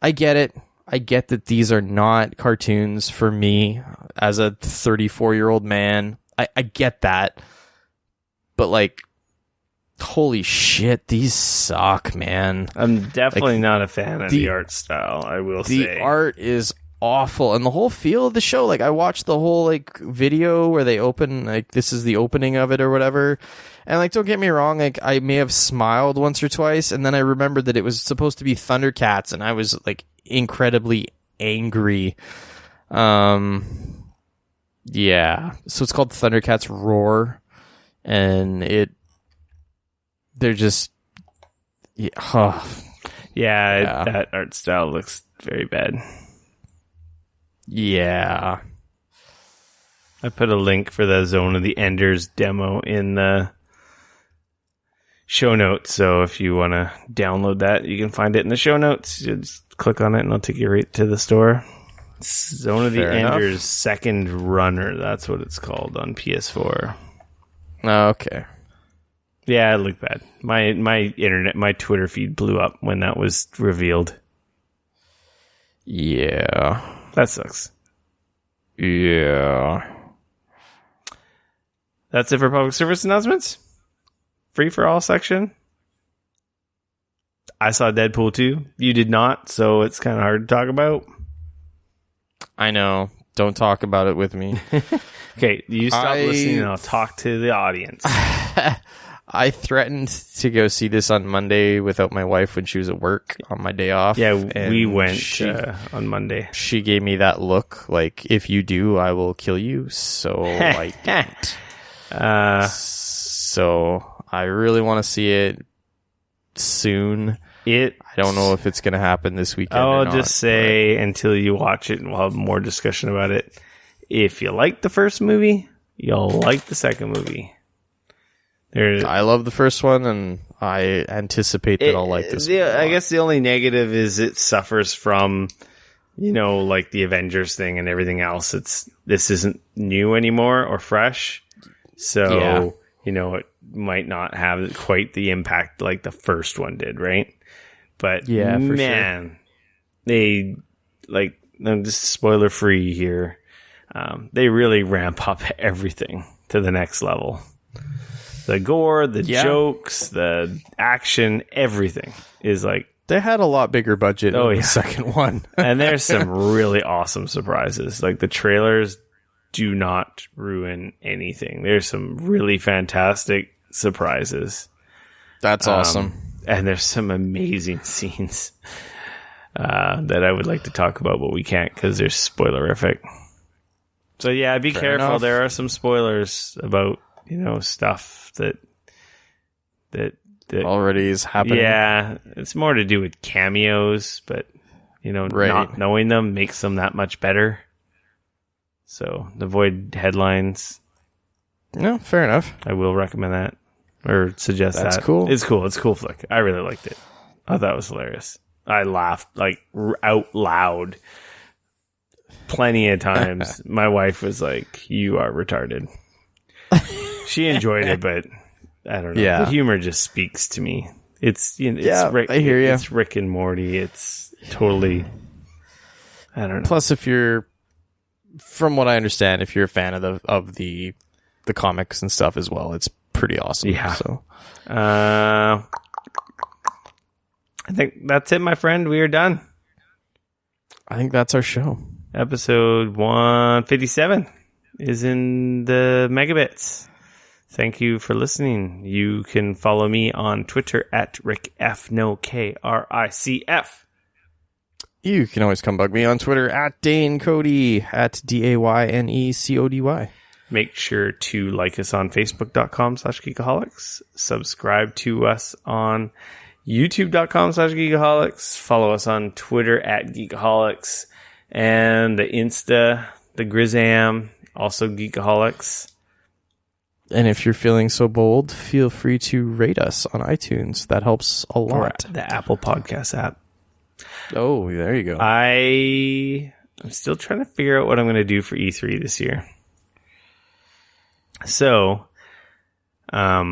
I get it. I get that these are not cartoons for me as a 34-year-old man. I get that. But, like, holy shit, these suck, man. I'm definitely not a fan of the art style, I will say. The art is awful. And the whole feel of the show, like, I watched the whole, like, video where they open, like, this is the opening of it or whatever. And, like, don't get me wrong, like, I may have smiled once or twice, and then I remembered that it was supposed to be Thundercats, and I was, like, incredibly angry. Yeah. So it's called Thundercats Roar, and they're just... that art style looks very bad. Yeah. I put a link for the Zone of the Enders demo in the show notes, so if you want to download that, you can find it in the show notes. Just click on it and it'll take you right to the store. Zone of the Fair enough. Enders Second Runner. That's what it's called on PS4. Okay. Yeah, it looked bad. My Twitter feed blew up when that was revealed. Yeah. That sucks. Yeah. That's it for public service announcements. Free for all section. I saw Deadpool 2. You did not, so it's kind of hard to talk about. I know. Don't talk about it with me. Okay, you stop listening and I'll talk to the audience. I threatened to go see this on Monday without my wife when she was at work on my day off. Yeah, we went on Monday. She gave me that look, like, if you do, I will kill you. So I didn't. So I really want to see it soon. I don't know if it's going to happen this weekend. I'll just say until you watch it and we'll have more discussion about it. If you like the first movie, you'll like the second movie. I love the first one, and I anticipate that I'll like this one. I guess the only negative is it suffers from, like the Avengers thing and everything else. This isn't new anymore or fresh. So, it might not have quite the impact like the first one did, right? But yeah, for man, they I'm just spoiler free here. They really ramp up everything to the next level. The gore, the jokes, the action, everything is like... They had a lot bigger budget in the second one. And there's some really awesome surprises. Like the trailers do not ruin anything. There's some really fantastic surprises. That's awesome. And there's some amazing scenes that I would like to talk about, but we can't because they're spoilerific. So yeah, be careful. Enough. There are some spoilers about stuff that already is happening. Yeah, it's more to do with cameos, but not knowing them makes them that much better. So avoid headlines. No, fair enough. I will recommend that or suggest that. That's cool. It's cool. It's a cool flick. I really liked it. I thought it was hilarious. I laughed out loud plenty of times. My wife was like, "You are retarded." She enjoyed it, but I don't know. Yeah. The humor just speaks to me. It's I hear you. It's Rick and Morty. It's totally. I don't know. Plus, if you're, from what I understand, if you're a fan of the comics and stuff as well, it's pretty awesome. Yeah. So, I think that's it, my friend. We are done. I think that's our show. Episode 157 is in the megabits. Thank you for listening. You can follow me on Twitter at RickF. You can always come bug me on Twitter at Dane Cody at DAYNECODY. Make sure to like us on Facebook.com/Geekoholics. Subscribe to us on YouTube.com/Geekoholics. Follow us on Twitter at Geekoholics. And the Insta, the Grizzam, also Geekoholics. And if you're feeling so bold, feel free to rate us on iTunes. That helps a lot. Or the Apple Podcast app. Oh, there you go. I'm still trying to figure out what I'm going to do for E3 this year. So, I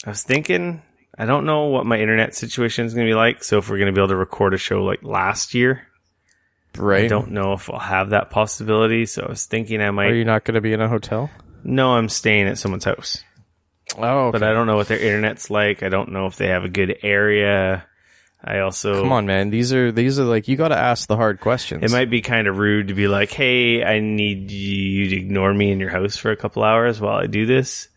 was thinking, I don't know what my internet situation is going to be like. So if we're going to be able to record a show like last year, right? I don't know if I'll have that possibility. So I was thinking I might. Are you not going to be in a hotel? No, I'm staying at someone's house. Oh, okay. But I don't know what their internet's like. I don't know if they have a good area. I also... Come on, man. These are like, you got to ask the hard questions. It might be kind of rude to be like, hey, I need you to ignore me in your house for a couple hours while I do this.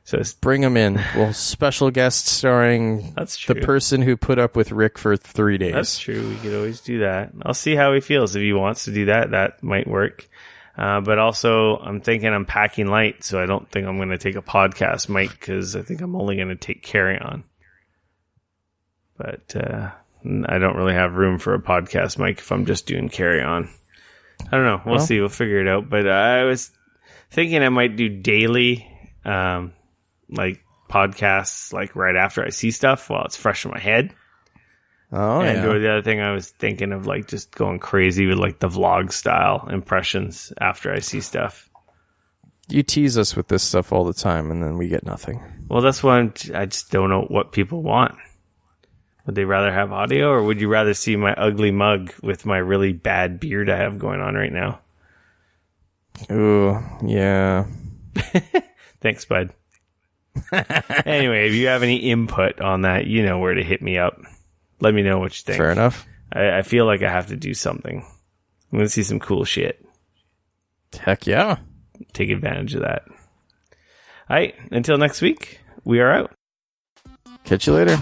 So bring them in. Well, special guest starring the person who put up with Rick for 3 days. That's true. We could always do that. I'll see how he feels. If he wants to do that, that might work. But also, I'm thinking I'm packing light, so I don't think I'm going to take a podcast mic because I think I'm only going to take carry-on. But I don't really have room for a podcast mic if I'm just doing carry-on. I don't know. We'll see. We'll figure it out. But I was thinking I might do daily like podcasts like right after I see stuff while it's fresh in my head. Oh, Or the other thing I was thinking of, like, just going crazy with, like, the vlog style impressions after I see stuff. You tease us with this stuff all the time, and then we get nothing. Well, that's why I just don't know what people want. Would they rather have audio, or would you rather see my ugly mug with my really bad beard I have going on right now? Ooh, yeah. Thanks, bud. Anyway, if you have any input on that, you know where to hit me up. Let me know what you think. Fair enough. I feel like I have to do something. I'm going to see some cool shit. Heck yeah. Take advantage of that. All right, until next week, we are out. Catch you later.